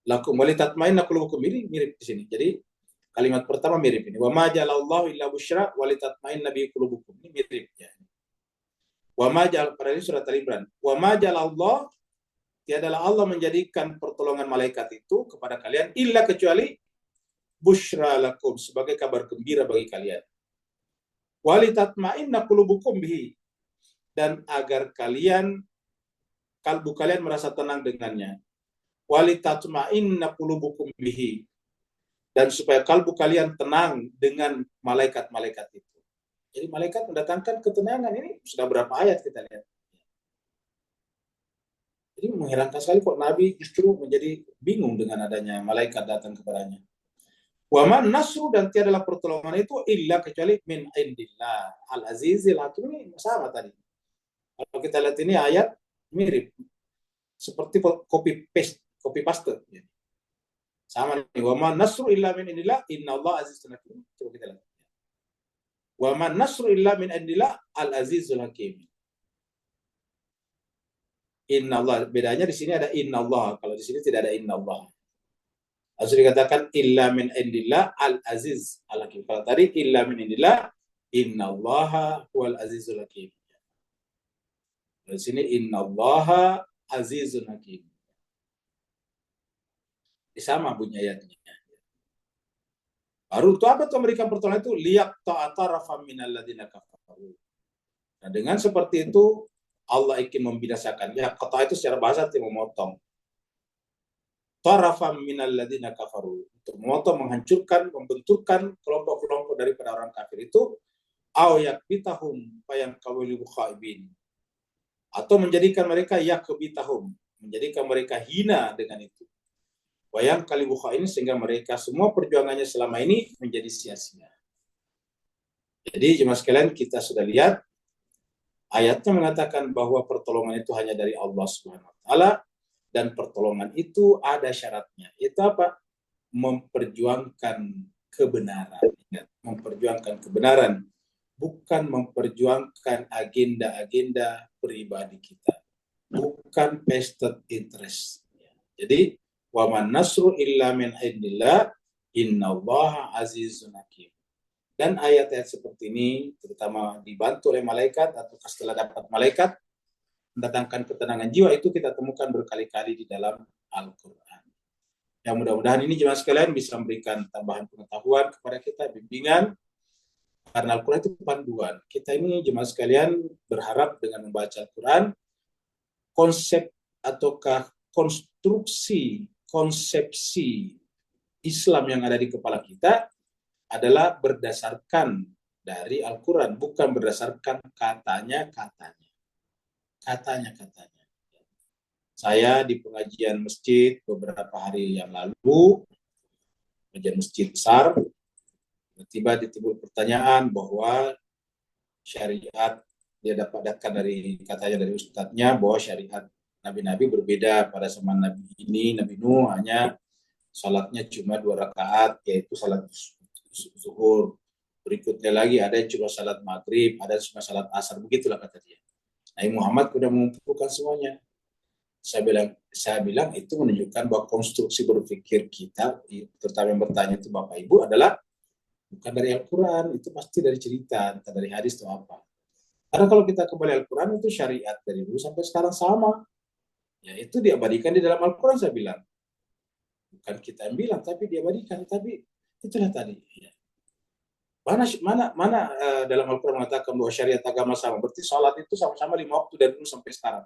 Lakum walitatmainna qulubukum, mirip di sini. Jadi kalimat pertama mirip ini. Wa ma ja'alahu Allahu illa busyra walitatmainna bi qulubukum. Ini mirip ya. Wa ma ja'al, pada ini surat Al-Imran. Wa ma ja'alallahu, tiadalah Allah menjadikan pertolongan malaikat itu kepada kalian illa kecuali busyra lakum, sebagai kabar gembira bagi kalian. Walitatma'inna qulubukum bihi, dan agar kalian, kalbu kalian merasa tenang dengannya. Walitatma'inna qulubukum bihi, dan supaya kalbu kalian tenang dengan malaikat-malaikat itu. Jadi malaikat mendatangkan ketenangan. Ini sudah berapa ayat kita lihat. Jadi mengherankan sekali kok Nabi justru menjadi bingung dengan adanya malaikat datang kepadanya. Wa man nasru, dan tiadalah pertolongan itu illa kecuali min indillah al-azizil hakim. Ini sama tadi. Kalau kita lihat ini ayat mirip, seperti copy paste. Sama nih. Wa man nasru illa min indillah innallaha azizun hakim. Coba kita lihat. Wa man nasru illa min indillah al-azizul hakim. Innallah, bedanya di sini ada innallah, kalau di sini tidak ada innallah. Harus dikatakan illa min indillah al-aziz al-hakim. Kalau tadi illa min indillah innallaha huwal azizul hakim. Di sini innallaha azizun hakim. Sama bunyi ayatnya. Baru itu apa tuh memberikan pertolongan itu? Liyak ta'atarafa minal ladina kafaru. Nah, dengan seperti itu Allah ingin membinasakan. Ya, kata itu secara bahasa itu memotong. Tarafa minal ladina kafaru. Untuk memotong, menghancurkan, membenturkan kelompok-kelompok daripada orang kafir itu. Au yakbitahum fayam kawilu khaibin. Atau menjadikan mereka yakbitahum. Menjadikan mereka hina dengan itu. Wayang kali buka ini, sehingga mereka semua perjuangannya selama ini menjadi sia-sia. Jadi jemaah sekalian, kita sudah lihat ayatnya mengatakan bahwa pertolongan itu hanya dari Allah Subhanahu wa taala, dan pertolongan itu ada syaratnya. Itu apa? Memperjuangkan kebenaran. Memperjuangkan kebenaran, bukan memperjuangkan agenda-agenda pribadi kita. Bukan vested interest. Jadi wa man nasru illa min indillah innallaha azizun hakim. Dan ayat-ayat seperti ini terutama dibantu oleh malaikat atau setelah dapat malaikat mendatangkan ketenangan jiwa, itu kita temukan berkali-kali di dalam Al-Qur'an. Yang mudah-mudahan ini jemaah sekalian bisa memberikan tambahan pengetahuan kepada kita, bimbingan, karena Al-Qur'an itu panduan. Kita ini jemaah sekalian berharap dengan membaca Al-Qur'an, konsep ataukah konsepsi Islam yang ada di kepala kita adalah berdasarkan dari Al-Quran, bukan berdasarkan katanya-katanya. Saya di pengajian masjid beberapa hari yang lalu, pengajian masjid besar, tiba-tiba ditimbul pertanyaan bahwa syariat, dia dapatkan dari katanya dari ustadznya bahwa syariat Nabi-Nabi berbeda. Pada zaman Nabi ini, Nabi Nuh hanya salatnya cuma 2 rakaat, yaitu salat zuhur. Berikutnya lagi ada yang cuma salat maghrib, ada cuma salat asar, begitulah kata dia. Nabi Muhammad sudah mengumpulkan semuanya. Saya bilang itu menunjukkan bahwa konstruksi berpikir kita, terutama yang bertanya itu Bapak Ibu, adalah bukan dari Al-Quran, itu pasti dari cerita, entah dari hadis atau apa. Karena kalau kita kembali Al-Quran, itu syariat dari dulu sampai sekarang sama. Ya, itu diabadikan di dalam Al-Quran, saya bilang. Bukan kita yang bilang, tapi diabadikan. Tapi itulah tadi. Ya. Mana dalam Al-Quran mengatakan bahwa syariat agama sama? Berarti sholat itu sama-sama 5 waktu dari dulu sampai sekarang.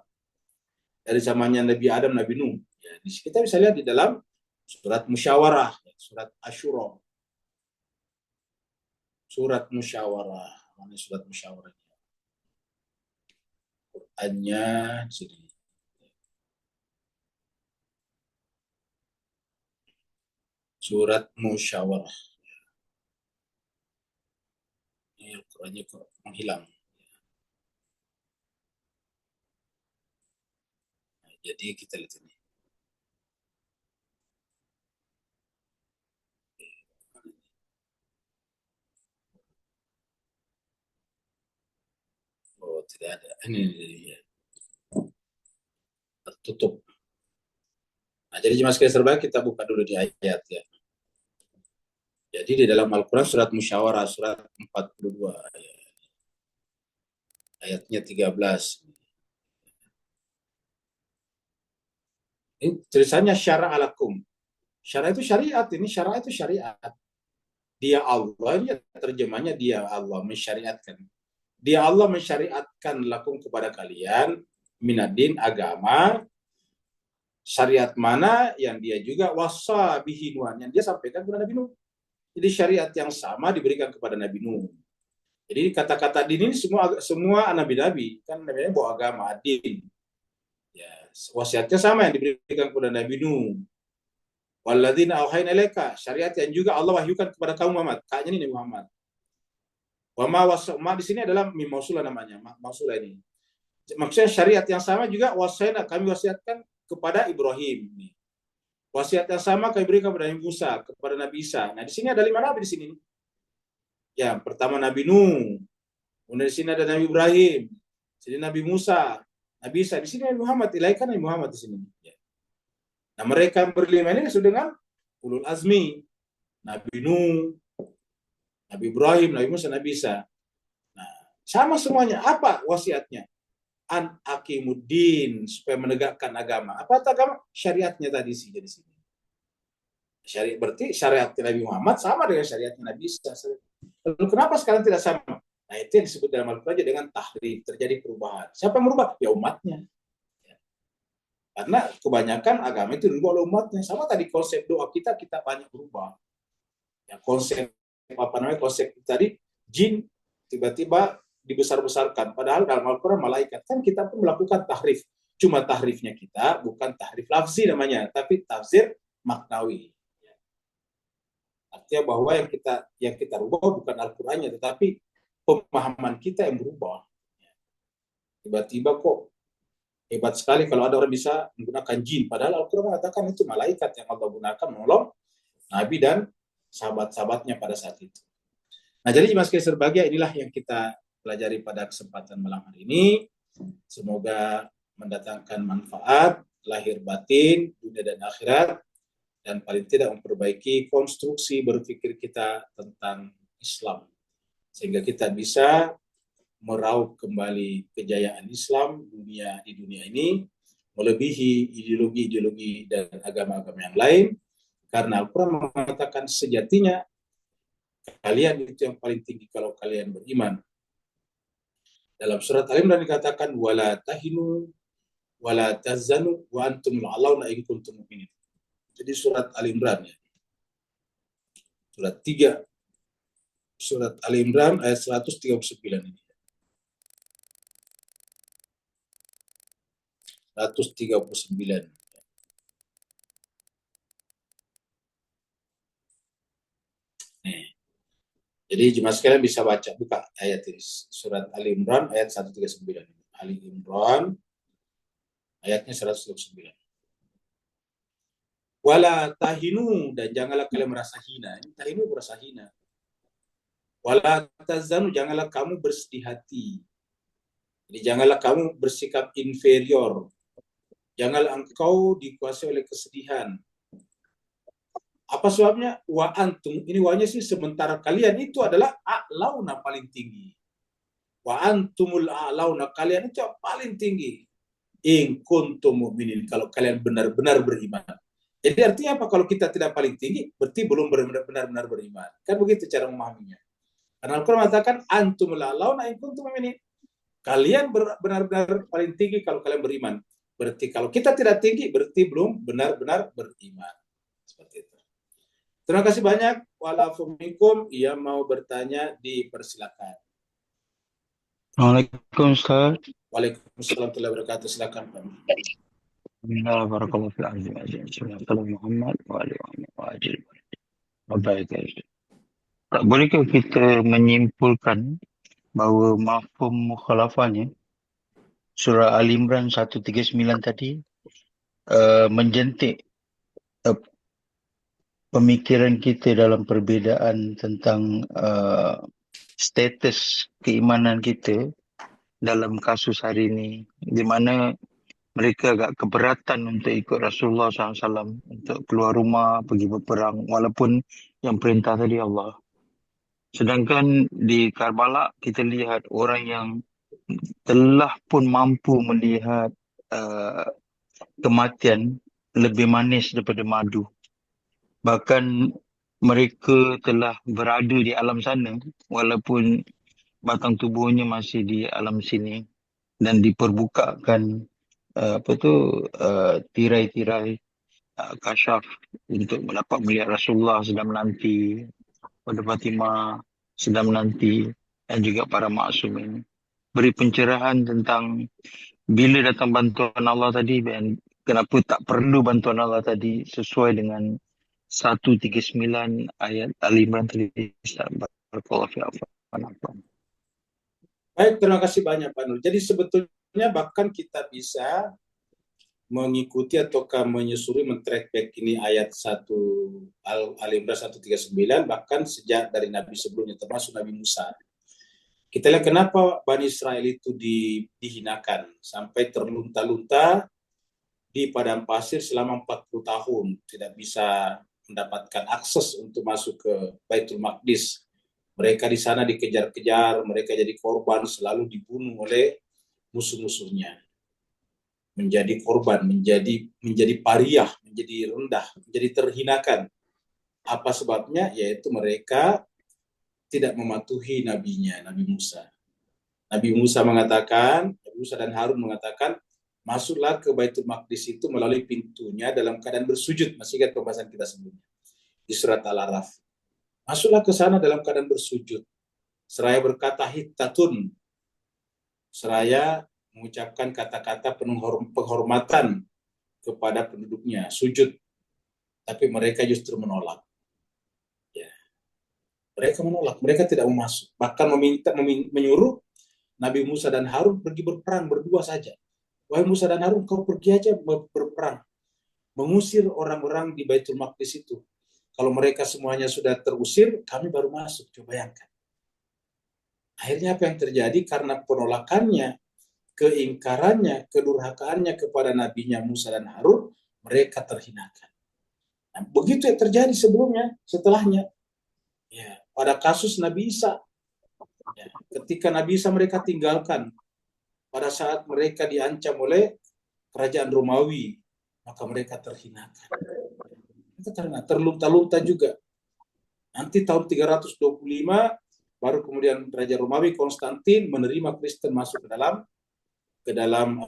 Dari zamannya Nabi Adam, Nabi Nuh. Ya, kita bisa lihat di dalam surat Musyawarah, surat Asyura. Surat Musyawarah. Mana surat Musyawarah? Qurannya di sini. Surat Musyawarah. Ini Al-Qurannya kok menghilang. Nah, jadi kita lihat ini. Oh, tidak ada. Ini ya. Tertutup. Nah, jadi jemaah sekalian terbaik kita buka dulu di ayat ya. Jadi di dalam Al-Quran surat Musyawarah surat 42 ayatnya 13. Ini tulisannya syara alakum. Syara itu syariat, ini syara itu syariat. Dia Allah, ini terjemahnya dia Allah mensyariatkan. Dia Allah mensyariatkan lakum kepada kalian minadin agama syariat mana yang dia juga wasa bihinuan yang dia sampaikan kepada Nabi Nuh. Jadi syariat yang sama diberikan kepada Nabi Nuh. Jadi kata-kata din ini semua nabi-nabi kan namanya bawa agama din. Ya, wasiatnya sama yang diberikan kepada Nabi Nuh. Walladzina auhayna ilaika, syariat yang juga Allah wahyukan kepada kaum Muhammad. Kayaknya ini Nabi Muhammad. Wa ma di sini adalah mim mausulah namanya, mausulah ini. Maksudnya syariat yang sama juga wasaina kami wasiatkan kepada Ibrahim. Wasiat yang sama kami berikan kepada Nabi Musa, kepada Nabi Isa. Nah, di sini ada 5 nabi di sini. Ya, pertama Nabi Nuh. Kemudian di sini ada Nabi Ibrahim. Di sini Nabi Musa, Nabi Isa. Di sini Nabi Muhammad, ilaikan Nabi Muhammad di sini. Ya. Nah, mereka berlima ini sudah dengan ulul azmi. Nabi Nuh, Nabi Ibrahim, Nabi Musa, Nabi Isa. Nah, sama semuanya. Apa wasiatnya? An aqimuddin, supaya menegakkan agama. Apa agama? Syariatnya tadi sih di sini. Syariat berarti syariat Nabi Muhammad sama dengan syariatnya Nabi Isa. Lalu kenapa sekarang tidak sama? Nah, itu yang disebut dalam Al-Quran dengan tahrif, terjadi perubahan. Siapa yang merubah? Ya umatnya. Ya. Karena kebanyakan agama itu dirubah oleh umatnya. Sama tadi konsep doa kita banyak berubah. Ya, konsep konsep tadi jin tiba-tiba dibesar-besarkan. Padahal dalam Al-Quran malaikat kan kita pun melakukan tahrif. Cuma tahrifnya kita bukan tahrif lafzi namanya, tapi tafsir maknawi. Artinya bahwa yang kita rubah bukan Al-Qurannya, tetapi pemahaman kita yang berubah. Tiba-tiba kok hebat sekali kalau ada orang bisa menggunakan jin. Padahal Al-Quran mengatakan itu malaikat yang Allah gunakan menolong Nabi dan sahabat-sahabatnya pada saat itu. Nah, jadi jemaah sekalian berbahagia, inilah yang kita pelajari pada kesempatan malam hari ini. Semoga mendatangkan manfaat lahir batin, dunia dan akhirat, dan paling tidak memperbaiki konstruksi berpikir kita tentang Islam, sehingga kita bisa meraup kembali kejayaan Islam di dunia ini, melebihi ideologi-ideologi dan agama-agama yang lain, karena Al-Quran mengatakan sejatinya kalian itu yang paling tinggi kalau kalian beriman. Dalam surat Al-Imran dikatakan wala tahinu wala tazanu wa antum la'alauna in kuntum mu'minin. Jadi surat Al-Imran ya. Surat 3. Surat Al-Imran ayat 139 ini. 139. Jadi jemaah sekalian bisa buka ayat ini. Surat Ali Imran ayat 139. Ali Imran ayatnya 139. Wala tahinu, dan janganlah kalian merasa hina. Ini tahinu merasa hina. Wala tazanu, janganlah kamu bersedih hati. Jadi janganlah kamu bersikap inferior. Janganlah engkau dikuasai oleh kesedihan. Apa sebabnya? Wa antum, ini wanya sih sementara kalian itu adalah a'launa paling tinggi. Wa antumul a'launa, kalian itu paling tinggi. In kuntum mu'minin, kalau kalian benar-benar beriman. Jadi artinya apa? Kalau kita tidak paling tinggi, berarti belum benar-benar beriman. Kan begitu cara memahaminya. Karena Al-Quran mengatakan antumul a'launa in kuntum mu'minin. Kalian benar-benar paling tinggi kalau kalian beriman. Berarti kalau kita tidak tinggi, berarti belum benar-benar beriman. Seperti itu. Terima kasih banyak. Wa'alaikumsalam. Ia mau bertanya, dipersilakan. Assalamualaikum Ustaz. Waalaikumsalam warahmatullahi wabarakatuh. Silakan Pak. Bismillah, barakallahu fil azim azim. Sallallahu Muhammad wa alihi wa ajil. Baik, tak bolehkah kita menyimpulkan bahawa mafhum mukhalafahnya surah Al Imran 139 tadi menjentik pemikiran kita dalam perbezaan tentang status keimanan kita dalam kasus hari ini, di mana mereka agak keberatan untuk ikut Rasulullah SAW untuk keluar rumah, pergi berperang, walaupun yang perintah tadi Allah. Sedangkan di Karbala kita lihat orang yang telah pun mampu melihat kematian lebih manis daripada madu. Bahkan mereka telah berada di alam sana walaupun batang tubuhnya masih di alam sini, dan diperbukakan tirai-tirai kasyaf untuk dapat melihat Rasulullah sedang menanti, pada Fatimah sedang menanti, dan juga para maksumin. Beri pencerahan tentang bila datang bantuan Allah tadi dan kenapa tak perlu bantuan Allah tadi sesuai dengan 139 ayat Al-Imran tadi. Barakallahu fi afwan. Baik, terima kasih banyak Pak Nur. Jadi sebetulnya bahkan kita bisa mengikuti ataukah menyusuri men-track back ini ayat 1 Al-Imran 139 bahkan sejak dari Nabi sebelumnya, termasuk Nabi Musa. Kita lihat kenapa Bani Israel itu dihinakan sampai terlunta-lunta di padang pasir selama 40 tahun, tidak bisa mendapatkan akses untuk masuk ke Baitul Maqdis. Mereka di sana dikejar-kejar, mereka jadi korban, selalu dibunuh oleh musuh-musuhnya. Menjadi korban, menjadi pariah, menjadi rendah, menjadi terhinakan. Apa sebabnya? Yaitu mereka tidak mematuhi nabinya, Nabi Musa. Nabi Musa dan Harun mengatakan, masuklah ke Baitul Maqdis itu melalui pintunya dalam keadaan bersujud. Masih ingat pembahasan kita sebelumnya di surat Al-Araf. Masuklah ke sana dalam keadaan bersujud. Seraya berkata hittatun. Seraya mengucapkan kata-kata penuh penghormatan kepada penduduknya, sujud. Tapi mereka justru menolak. Ya. Mereka menolak, mereka tidak mau masuk. Bahkan menyuruh Nabi Musa dan Harun pergi berperang berdua saja. Wahai Musa dan Harun, kau pergi aja berperang. Mengusir orang-orang di Baitul Maqdis itu. Kalau mereka semuanya sudah terusir, kami baru masuk. Coba bayangkan. Akhirnya apa yang terjadi? Karena penolakannya, keingkarannya, kedurhakaannya kepada nabinya Musa dan Harun, mereka terhinakan. Nah, begitu yang terjadi sebelumnya, setelahnya. Ya, pada kasus Nabi Isa. Ya, ketika Nabi Isa mereka tinggalkan, pada saat mereka diancam oleh kerajaan Romawi, maka mereka terhinakan. Terlunta-lunta juga. Nanti tahun 325 baru kemudian Raja Romawi Konstantin menerima Kristen masuk ke dalam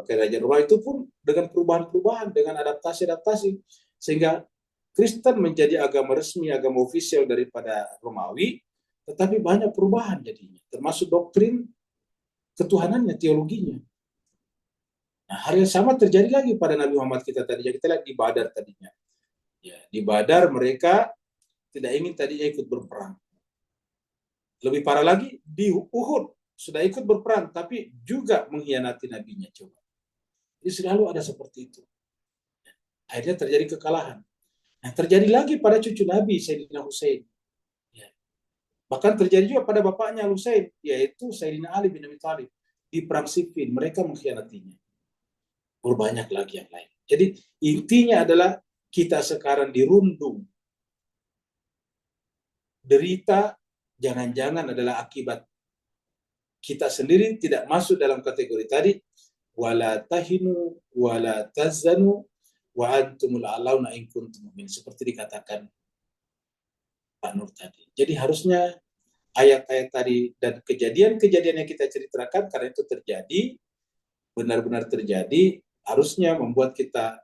Raja Romawi itu pun dengan perubahan-perubahan, dengan adaptasi-adaptasi, sehingga Kristen menjadi agama resmi, agama ofisial daripada Romawi, tetapi banyak perubahan jadinya, termasuk doktrin ketuhanannya, teologinya. Nah, hal yang sama terjadi lagi pada Nabi Muhammad kita tadi, yang kita lihat di Badar tadinya. Ya, di Badar mereka tidak ingin tadinya ikut berperang. Lebih parah lagi, di Uhud sudah ikut berperang, tapi juga mengkhianati nabinya. Coba. Jadi selalu ada seperti itu. Akhirnya terjadi kekalahan. Nah, terjadi lagi pada cucu Nabi, Sayyidina Husain. Ya. Bahkan terjadi juga pada bapaknya Husain, yaitu Sayyidina Ali bin Abi Thalib. Di perang Siffin, mereka mengkhianatinya. Berbanyak lagi yang lain. Jadi intinya adalah kita sekarang dirundung. Derita jangan-jangan adalah akibat kita sendiri tidak masuk dalam kategori tadi, wala tahinu wala tazanu wa antumul a'launa in kuntum mu'minin, seperti dikatakan Pak Nur tadi. Jadi harusnya ayat-ayat tadi dan kejadian-kejadian yang kita ceritakan, karena itu terjadi, benar-benar terjadi, harusnya membuat kita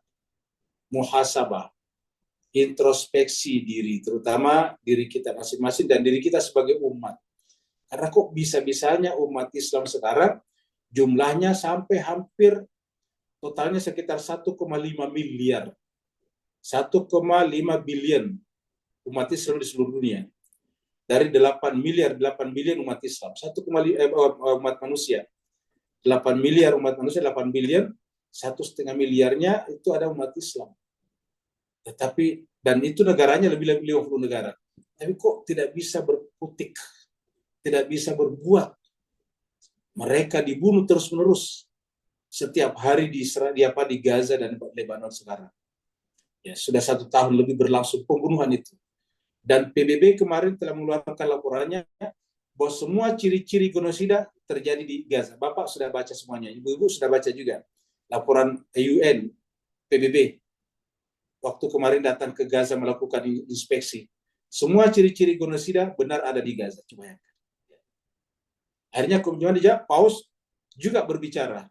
muhasabah, introspeksi diri, terutama diri kita masing-masing dan diri kita sebagai umat. Karena kok bisa-bisanya umat Islam sekarang jumlahnya sampai hampir totalnya sekitar 1,5 miliar. 1,5 billion umat Islam di seluruh dunia. Dari 8 billion umat Islam, 1,5 umat manusia. 8 miliar umat manusia, 8 billion, 1,5 miliarnya itu ada umat Islam. Tetapi, dan itu negaranya lebih 50 negara. Tapi kok tidak bisa berkutik, tidak bisa berbuat. Mereka dibunuh terus-menerus setiap hari di Gaza dan Lebanon sekarang. Ya, sudah 1 tahun lebih berlangsung pembunuhan itu. Dan PBB kemarin telah mengeluarkan laporannya bahwa semua ciri-ciri genosida terjadi di Gaza. Bapak sudah baca semuanya, ibu-ibu sudah baca juga laporan UN, PBB. Waktu kemarin datang ke Gaza melakukan inspeksi. Semua ciri-ciri genosida benar ada di Gaza. Coba ya. Akhirnya kemudian Paus juga berbicara.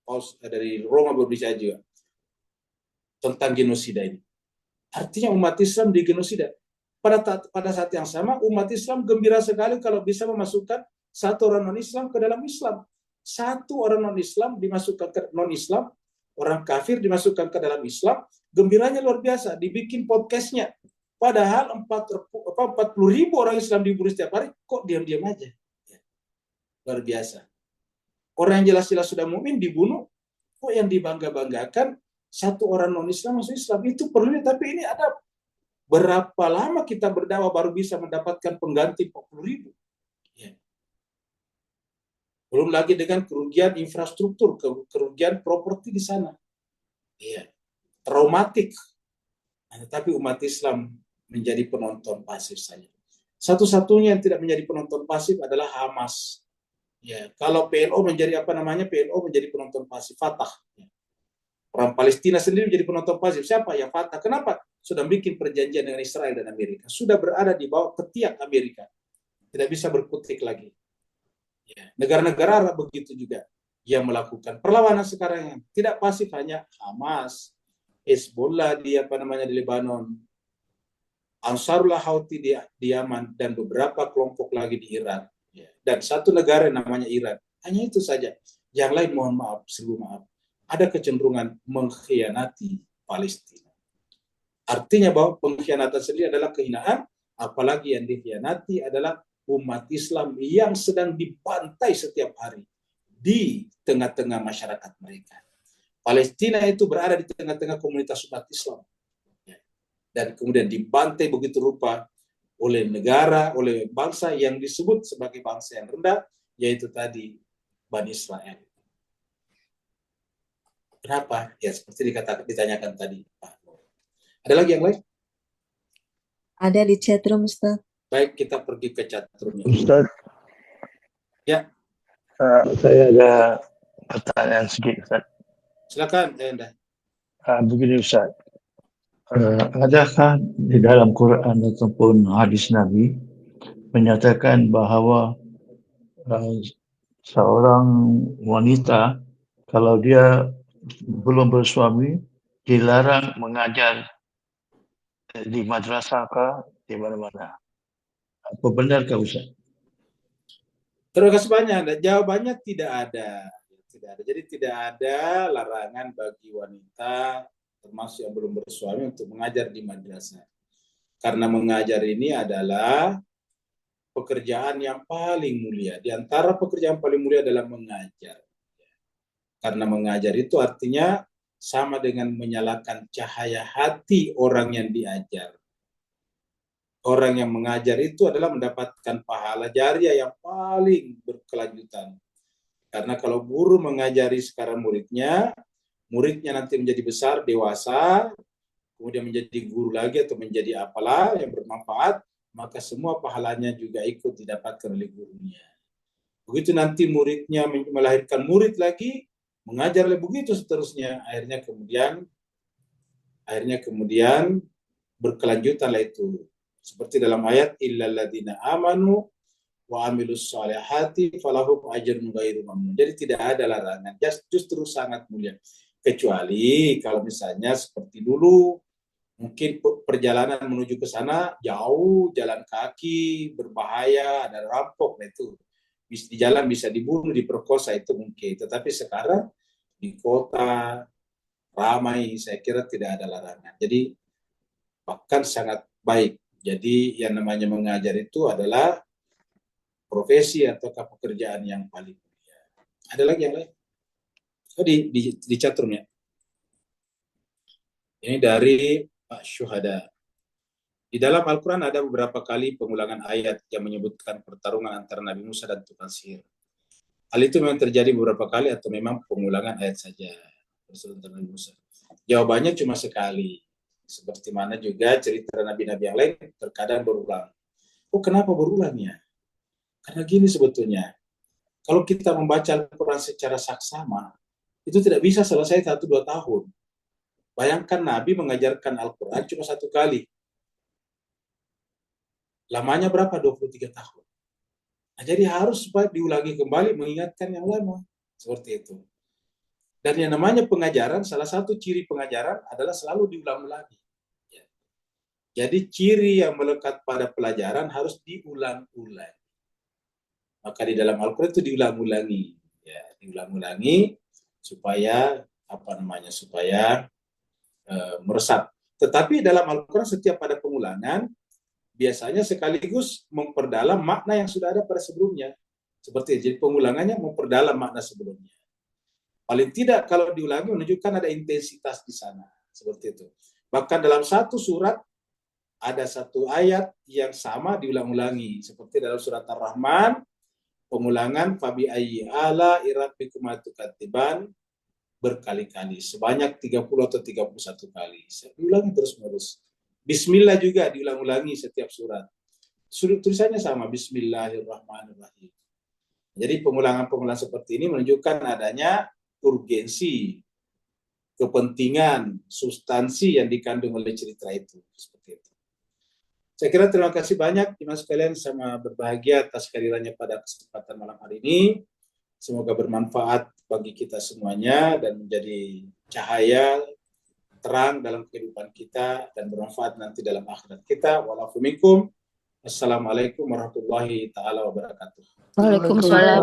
Paus dari Roma berbicara juga tentang genosida ini. Artinya umat Islam digenosida. Pada saat yang sama, umat Islam gembira sekali kalau bisa memasukkan satu orang non-Islam ke dalam Islam. Satu orang non-Islam dimasukkan ke non-Islam, orang kafir dimasukkan ke dalam Islam, gembiranya luar biasa, dibikin podcastnya. Padahal 40.000 orang Islam dibunuh setiap hari, kok diam-diam aja. Ya. Luar biasa. Orang yang jelas-jelas sudah mukmin dibunuh, kok yang dibangga-banggakan satu orang non-Islam masuk Islam. Itu perlunya, tapi ini ada berapa lama kita berdakwah baru bisa mendapatkan pengganti 40.000. Ya. Belum lagi dengan kerugian infrastruktur, kerugian properti di sana. Ya. Traumatik. Nah, tapi umat Islam menjadi penonton pasif saja. Satu-satunya yang tidak menjadi penonton pasif adalah Hamas. Ya, kalau PLO menjadi PLO menjadi penonton pasif, Fatah. Ya. Orang Palestina sendiri menjadi penonton pasif. Siapa? Ya Fatah. Kenapa? Sudah bikin perjanjian dengan Israel dan Amerika. Sudah berada di bawah ketiak Amerika. Tidak bisa berkutik lagi. Ya. Negara-negara Arab begitu juga yang melakukan perlawanan sekarang yang tidak pasif, hanya Hamas, Hezbollah di Lebanon, Ansarullah Houthi di Yaman, dan beberapa kelompok lagi di Iran. Ya. Dan satu negara yang namanya Iran. Hanya itu saja. Yang lain mohon maaf, sebelum maaf, ada kecenderungan mengkhianati Palestina. Artinya bahwa pengkhianatan sendiri adalah kehinaan, apalagi yang dikhianati adalah umat Islam yang sedang dibantai setiap hari di tengah-tengah masyarakat mereka. Palestina itu berada di tengah-tengah komunitas umat Islam. Dan kemudian dibantai begitu rupa oleh negara, oleh bangsa yang disebut sebagai bangsa yang rendah, yaitu tadi Bani Israel. Kenapa? Ya seperti ditanyakan tadi, Pak. Ada lagi yang lain? Ada di chatroom, Ustaz. Baik, kita pergi ke chatroomnya. Ustaz, Ya, saya ada pertanyaan sedikit, Ustaz. silakan, Enda. Begini, Ustaz. Adakah di dalam Quran ataupun hadis Nabi menyatakan bahawa seorang wanita kalau dia belum bersuami dilarang mengajar di madrasah ke di mana-mana? Apa benarkah, Ustaz? Terima kasih banyak. Jawabannya tidak ada. Jadi tidak ada larangan bagi wanita termasuk yang belum bersuami untuk mengajar di madrasah. Karena mengajar ini adalah pekerjaan yang paling mulia. Di antara pekerjaan paling mulia adalah mengajar. Karena mengajar itu artinya sama dengan menyalakan cahaya hati orang yang diajar. Orang yang mengajar itu adalah mendapatkan pahala jariah yang paling berkelanjutan. Karena kalau guru mengajari sekarang muridnya nanti menjadi besar, dewasa, kemudian menjadi guru lagi atau menjadi apalah yang bermanfaat, maka semua pahalanya juga ikut didapatkan oleh gurunya. Begitu nanti muridnya melahirkan murid lagi, mengajar lagi, begitu seterusnya. Akhirnya kemudian berkelanjutanlah itu. Seperti dalam ayat illalladzina amanu wa amilus solihati falahum ajrun ghairu mamnun. Jadi tidak ada larangan, justru sangat mulia. Kecuali kalau misalnya seperti dulu, mungkin perjalanan menuju ke sana jauh, jalan kaki, berbahaya, ada rampok, itu di jalan bisa dibunuh, diperkosa, itu mungkin. Tetapi sekarang di kota ramai, saya kira tidak ada larangan. Jadi bahkan sangat baik. Jadi yang namanya mengajar itu adalah profesi atau pekerjaan yang paling mulia. Ada lagi yang lain? Oh, di chatroom ya. Ini dari Pak Syuhada. Di dalam Al-Quran ada beberapa kali pengulangan ayat yang menyebutkan pertarungan antara Nabi Musa dan tukang sihir. Hal itu memang terjadi beberapa kali atau memang pengulangan ayat saja? Pertarungan Nabi Musa. Jawabannya cuma sekali. Seperti mana juga cerita nabi-nabi yang lain terkadang berulang. Oh, kenapa berulangnya? Karena gini sebetulnya, kalau kita membaca Al-Quran secara saksama, itu tidak bisa selesai 1-2 tahun. Bayangkan Nabi mengajarkan Al-Quran cuma 1 kali. Lamanya berapa? 23 tahun. Nah, jadi harus supaya diulangi kembali, mengingatkan yang lama. Seperti itu. Dan yang namanya pengajaran, salah satu ciri pengajaran adalah selalu diulang-ulangi. Ya. Jadi ciri yang melekat pada pelajaran harus diulang-ulangi. Maka di dalam Al-Quran itu diulang-ulangi, ya, diulang-ulangi supaya supaya meresap. Tetapi dalam Al-Quran setiap pada pengulangan biasanya sekaligus memperdalam makna yang sudah ada pada sebelumnya. Seperti itu. Jadi pengulangannya memperdalam makna sebelumnya. Paling tidak kalau diulangi menunjukkan ada intensitas di sana. Seperti itu. Bahkan dalam satu surat ada satu ayat yang sama diulang-ulangi. Seperti dalam surat Ar-Rahman, pengulangan fabi ayyi ala rabbikum tukatiban berkali-kali, sebanyak 30 atau 31 kali. Saya ulangi terus-menerus. Bismillah juga diulang-ulangi setiap surat. Tulisannya sama, Bismillahirrahmanirrahim. Jadi pengulangan-pengulangan seperti ini menunjukkan adanya urgensi, kepentingan, substansi yang dikandung oleh cerita itu. Seperti itu. Saya kira terima kasih banyak jemaah sekalian, sama berbahagia atas kehadirannya pada kesempatan malam hari ini. Semoga bermanfaat bagi kita semuanya dan menjadi cahaya terang dalam kehidupan kita dan bermanfaat nanti dalam akhirat kita. Walaupun minkum. Assalamualaikum warahmatullahi taala wabarakatuh. Waalaikumsalam.